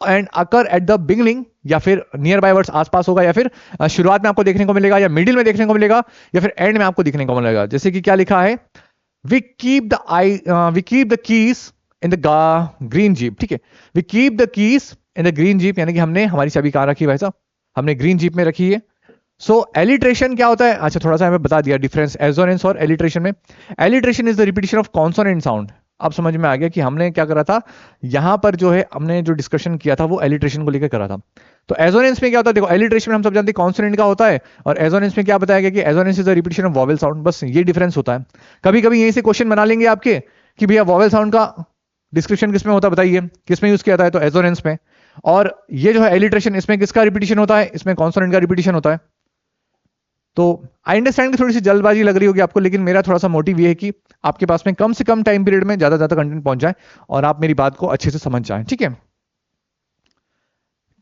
and occur at the beginning, या फिर नियर बाय वर्ड्स आसपास होगा, या फिर शुरुआत में आपको देखने को मिलेगा, या मिडिल में देखने को मिलेगा, या फिर एंड में आपको दिखने को मिलेगा। जैसे कि क्या लिखा है, we keep the keys in the green jeep, ठीक है, we keep the keys in the green jeep, यानी कि हमने हमारी चाबी कहां रखी है भाई साहब, हमने ग्रीन जीप में रखी है। सो एलिट्रेशन क्या होता है, अच्छा थोड़ा सा हमें बता दिया डिफरेंस एजोनेंस और एलिट्रेशन में। Alliteration is the repetition of consonant sound. अब समझ में आ गया कि हमने क्या करा था, यहां पर जो है हमने जो डिस्कशन किया था वो एलिट्रेशन को लेकर करा था। तो एजोनेंस में क्या होता है, देखो एलिट्रेशन में हम सब जानते हैं कॉन्सोनेंट का होता है, और एजोनेंस में क्या बताया गया कि assonance is the repetition of vowel sound, बस ये डिफरेंस होता है। कभी कभी यहीं से क्वेश्चन बना लेंगे आपके कि भैया वोवेल साउंड का डिस्क्रिप्शन किसमें होता है बताइए, किसमें यूज किया जाता है, तो एजोनेंस में। और ये जो है एलिट्रेशन, इसमें किसका रिपीटिशन होता है, इसमें कॉन्सोनेंट का रिपीटिशन होता है। तो आई अंडरस्टैंड कि थोड़ी सी जल्दबाजी लग रही होगी आपको, लेकिन मेरा थोड़ा सा मोटिव ये है कि आपके पास में कम से कम टाइम पीरियड में ज्यादा ज्यादा कंटेंट पहुंच जाए और आप मेरी बात को अच्छे से समझ जाएं, ठीक है।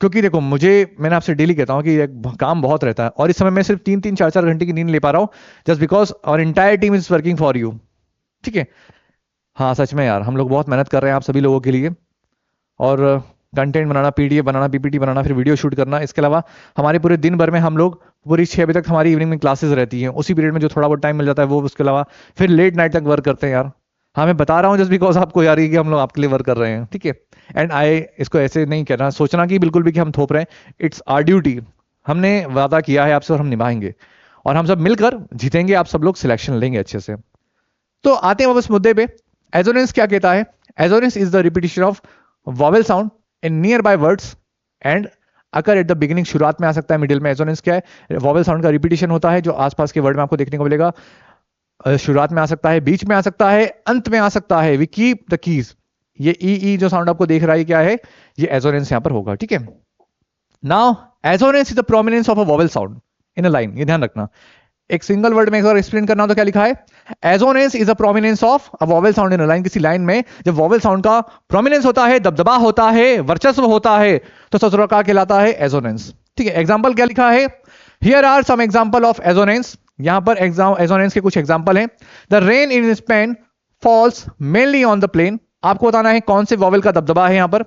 क्योंकि देखो मैंने आपसे डेली कहता हूं कि काम बहुत रहता है, और इस समय मैं सिर्फ 3-3, 4-4 घंटे की नींद ले पा रहा हूं just because our entire team is working for you, ठीक है। हाँ सच में यार, हम लोग बहुत मेहनत कर रहे हैं आप सभी लोगों के लिए, और कंटेंट बनाना, पीडीएफ बनाना, पीपीटी बनाना, फिर वीडियो शूट करना। इसके अलावा हमारे पूरे दिन भर में हम लोग पूरी 6 बजे तक हमारी इवनिंग में क्लासेस रहती हैं, उसी पीरियड में जो थोड़ा बहुत टाइम मिल जाता है वो, उसके अलावा फिर लेट नाइट तक वर्क करते हैं यार। हाँ मैं बता रहा हूँ जस्ट बिकॉज आपको यार कि हम लोग आपके लिए वर्क कर रहे हैं, ठीक है। एंड आई इसको ऐसे नहीं कहना, सोचना कि बिल्कुल भी कि हम थोप रहे हैं, इट्स आर ड्यूटी, हमने वादा किया है आपसे और हम निभाएंगे। और हम सब मिलकर जीतेंगे, आप सब लोग सिलेक्शन लेंगे अच्छे से। तो आते हैं वापस मुद्दे पे। एजोनेंस क्या कहता है? Assonance is the repetition of vowel sound in near by words and occur at the beginning, शुरुआत में आ सकता है, मिडिल में। एजोनेंस क्या है? वॉवेल साउंड का रिपीटिशन होता है जो आसपास के वर्ड में आपको देखने को मिलेगा। शुरुआत में आ सकता है, बीच में आ सकता है, अंत में आ सकता है। We keep the keys. ये ई जो साउंड आपको देख रहा है क्या है? ये एजोनेंस यहां पर होगा, ठीक है। Now assonance is the prominence of a vowel sound in a line, ये ध्यान रखना। एक सिंगल वर्ड में अगर एक्सप्लेन करना हो तो क्या लिखा है? Assonance is a prominence of a vowel sound in a line. किसी लाइन में जब वॉवेल साउंड का प्रोमिनेंस होता है, दबदबा होता है, वर्चस्व होता है, तो ससुरा का कहलाता है एजोनेंस, ठीक है। एग्जांपल क्या लिखा है? Here are some example of assonance. यहां पर एजोनेंस के कुछ एग्जांपल हैं। The rain in Spain falls mainly on the plain. आपको बताना है कौन से वॉवेल का दबदबा है यहां पर।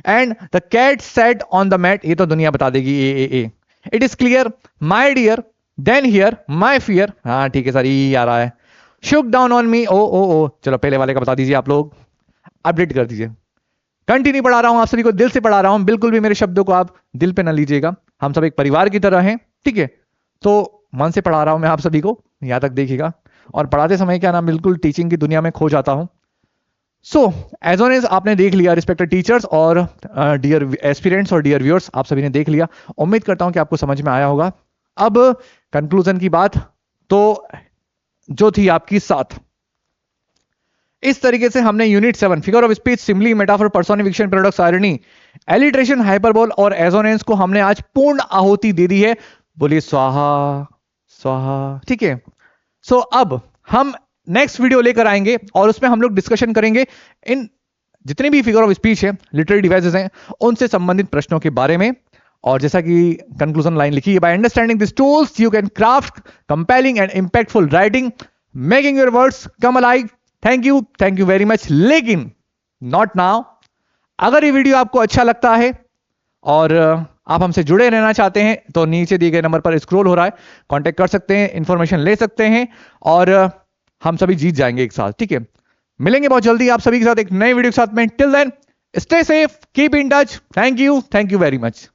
And the cat sat on the mat, ये तो दुनिया बता देगी। A it is clear my dear then here my fear. हाँ ठीक है सर, ये आ रहा है। शुक डाउन ऑन मी, ओ चलो पहले वाले का बता दीजिए, आप लोग अपडेट कर दीजिए। कंटिन्यू पढ़ा रहा हूं, आप सभी को दिल से पढ़ा रहा हूं, बिल्कुल भी मेरे शब्दों को आप दिल पे ना लीजिएगा। हम सब एक परिवार की तरह हैं, ठीक है। तो मन से पढ़ा रहा हूं मैं आप सभी को, यहां तक देखिएगा। और पढ़ाते समय क्या ना, बिल्कुल टीचिंग की दुनिया में खो जाता हूं। सो एजोनेंस आपने देख लिया, रिस्पेक्टेड टीचर्स और डियर एस्पिरेंट्स और डियर व्यूअर्स, आप सभी ने देख लिया। उम्मीद करता हूं कि आपको समझ में आया होगा। अब कंक्लूजन की बात तो जो थी आपकी 7, इस तरीके से हमने unit 7 figure of speech, simply, metaphor, personification, paradox, irony, alliteration, hyperbole और एजोनेंस को हमने आज पूर्ण आहुति दे दी है। बोलिए स्वाहा स्वाहा, ठीक है। सो अब हम नेक्स्ट वीडियो लेकर आएंगे और उसमें हम लोग डिस्कशन करेंगे इन जितने भी फिगर ऑफ स्पीच है, लिटरेरी डिवाइसेस हैं, उनसे संबंधित प्रश्नों के बारे में। और जैसा कि कंक्लूजन लाइन लिखी है, by understanding this tools you can craft compelling and impactful writing, making your words come alive. Thank you very much. लेकिन नॉट नाउ। अगर ये वीडियो आपको अच्छा लगता है और आप हमसे जुड़े रहना चाहते हैं तो नीचे दिए गए नंबर पर स्क्रॉल हो रहा है, कांटेक्ट कर सकते हैं, इंफॉर्मेशन ले सकते हैं और हम सभी जीत जाएंगे एक साथ, ठीक है। मिलेंगे बहुत जल्दी आप सभी के साथ एक नए वीडियो के साथ में। Till then stay safe, keep in touch. Thank you very much.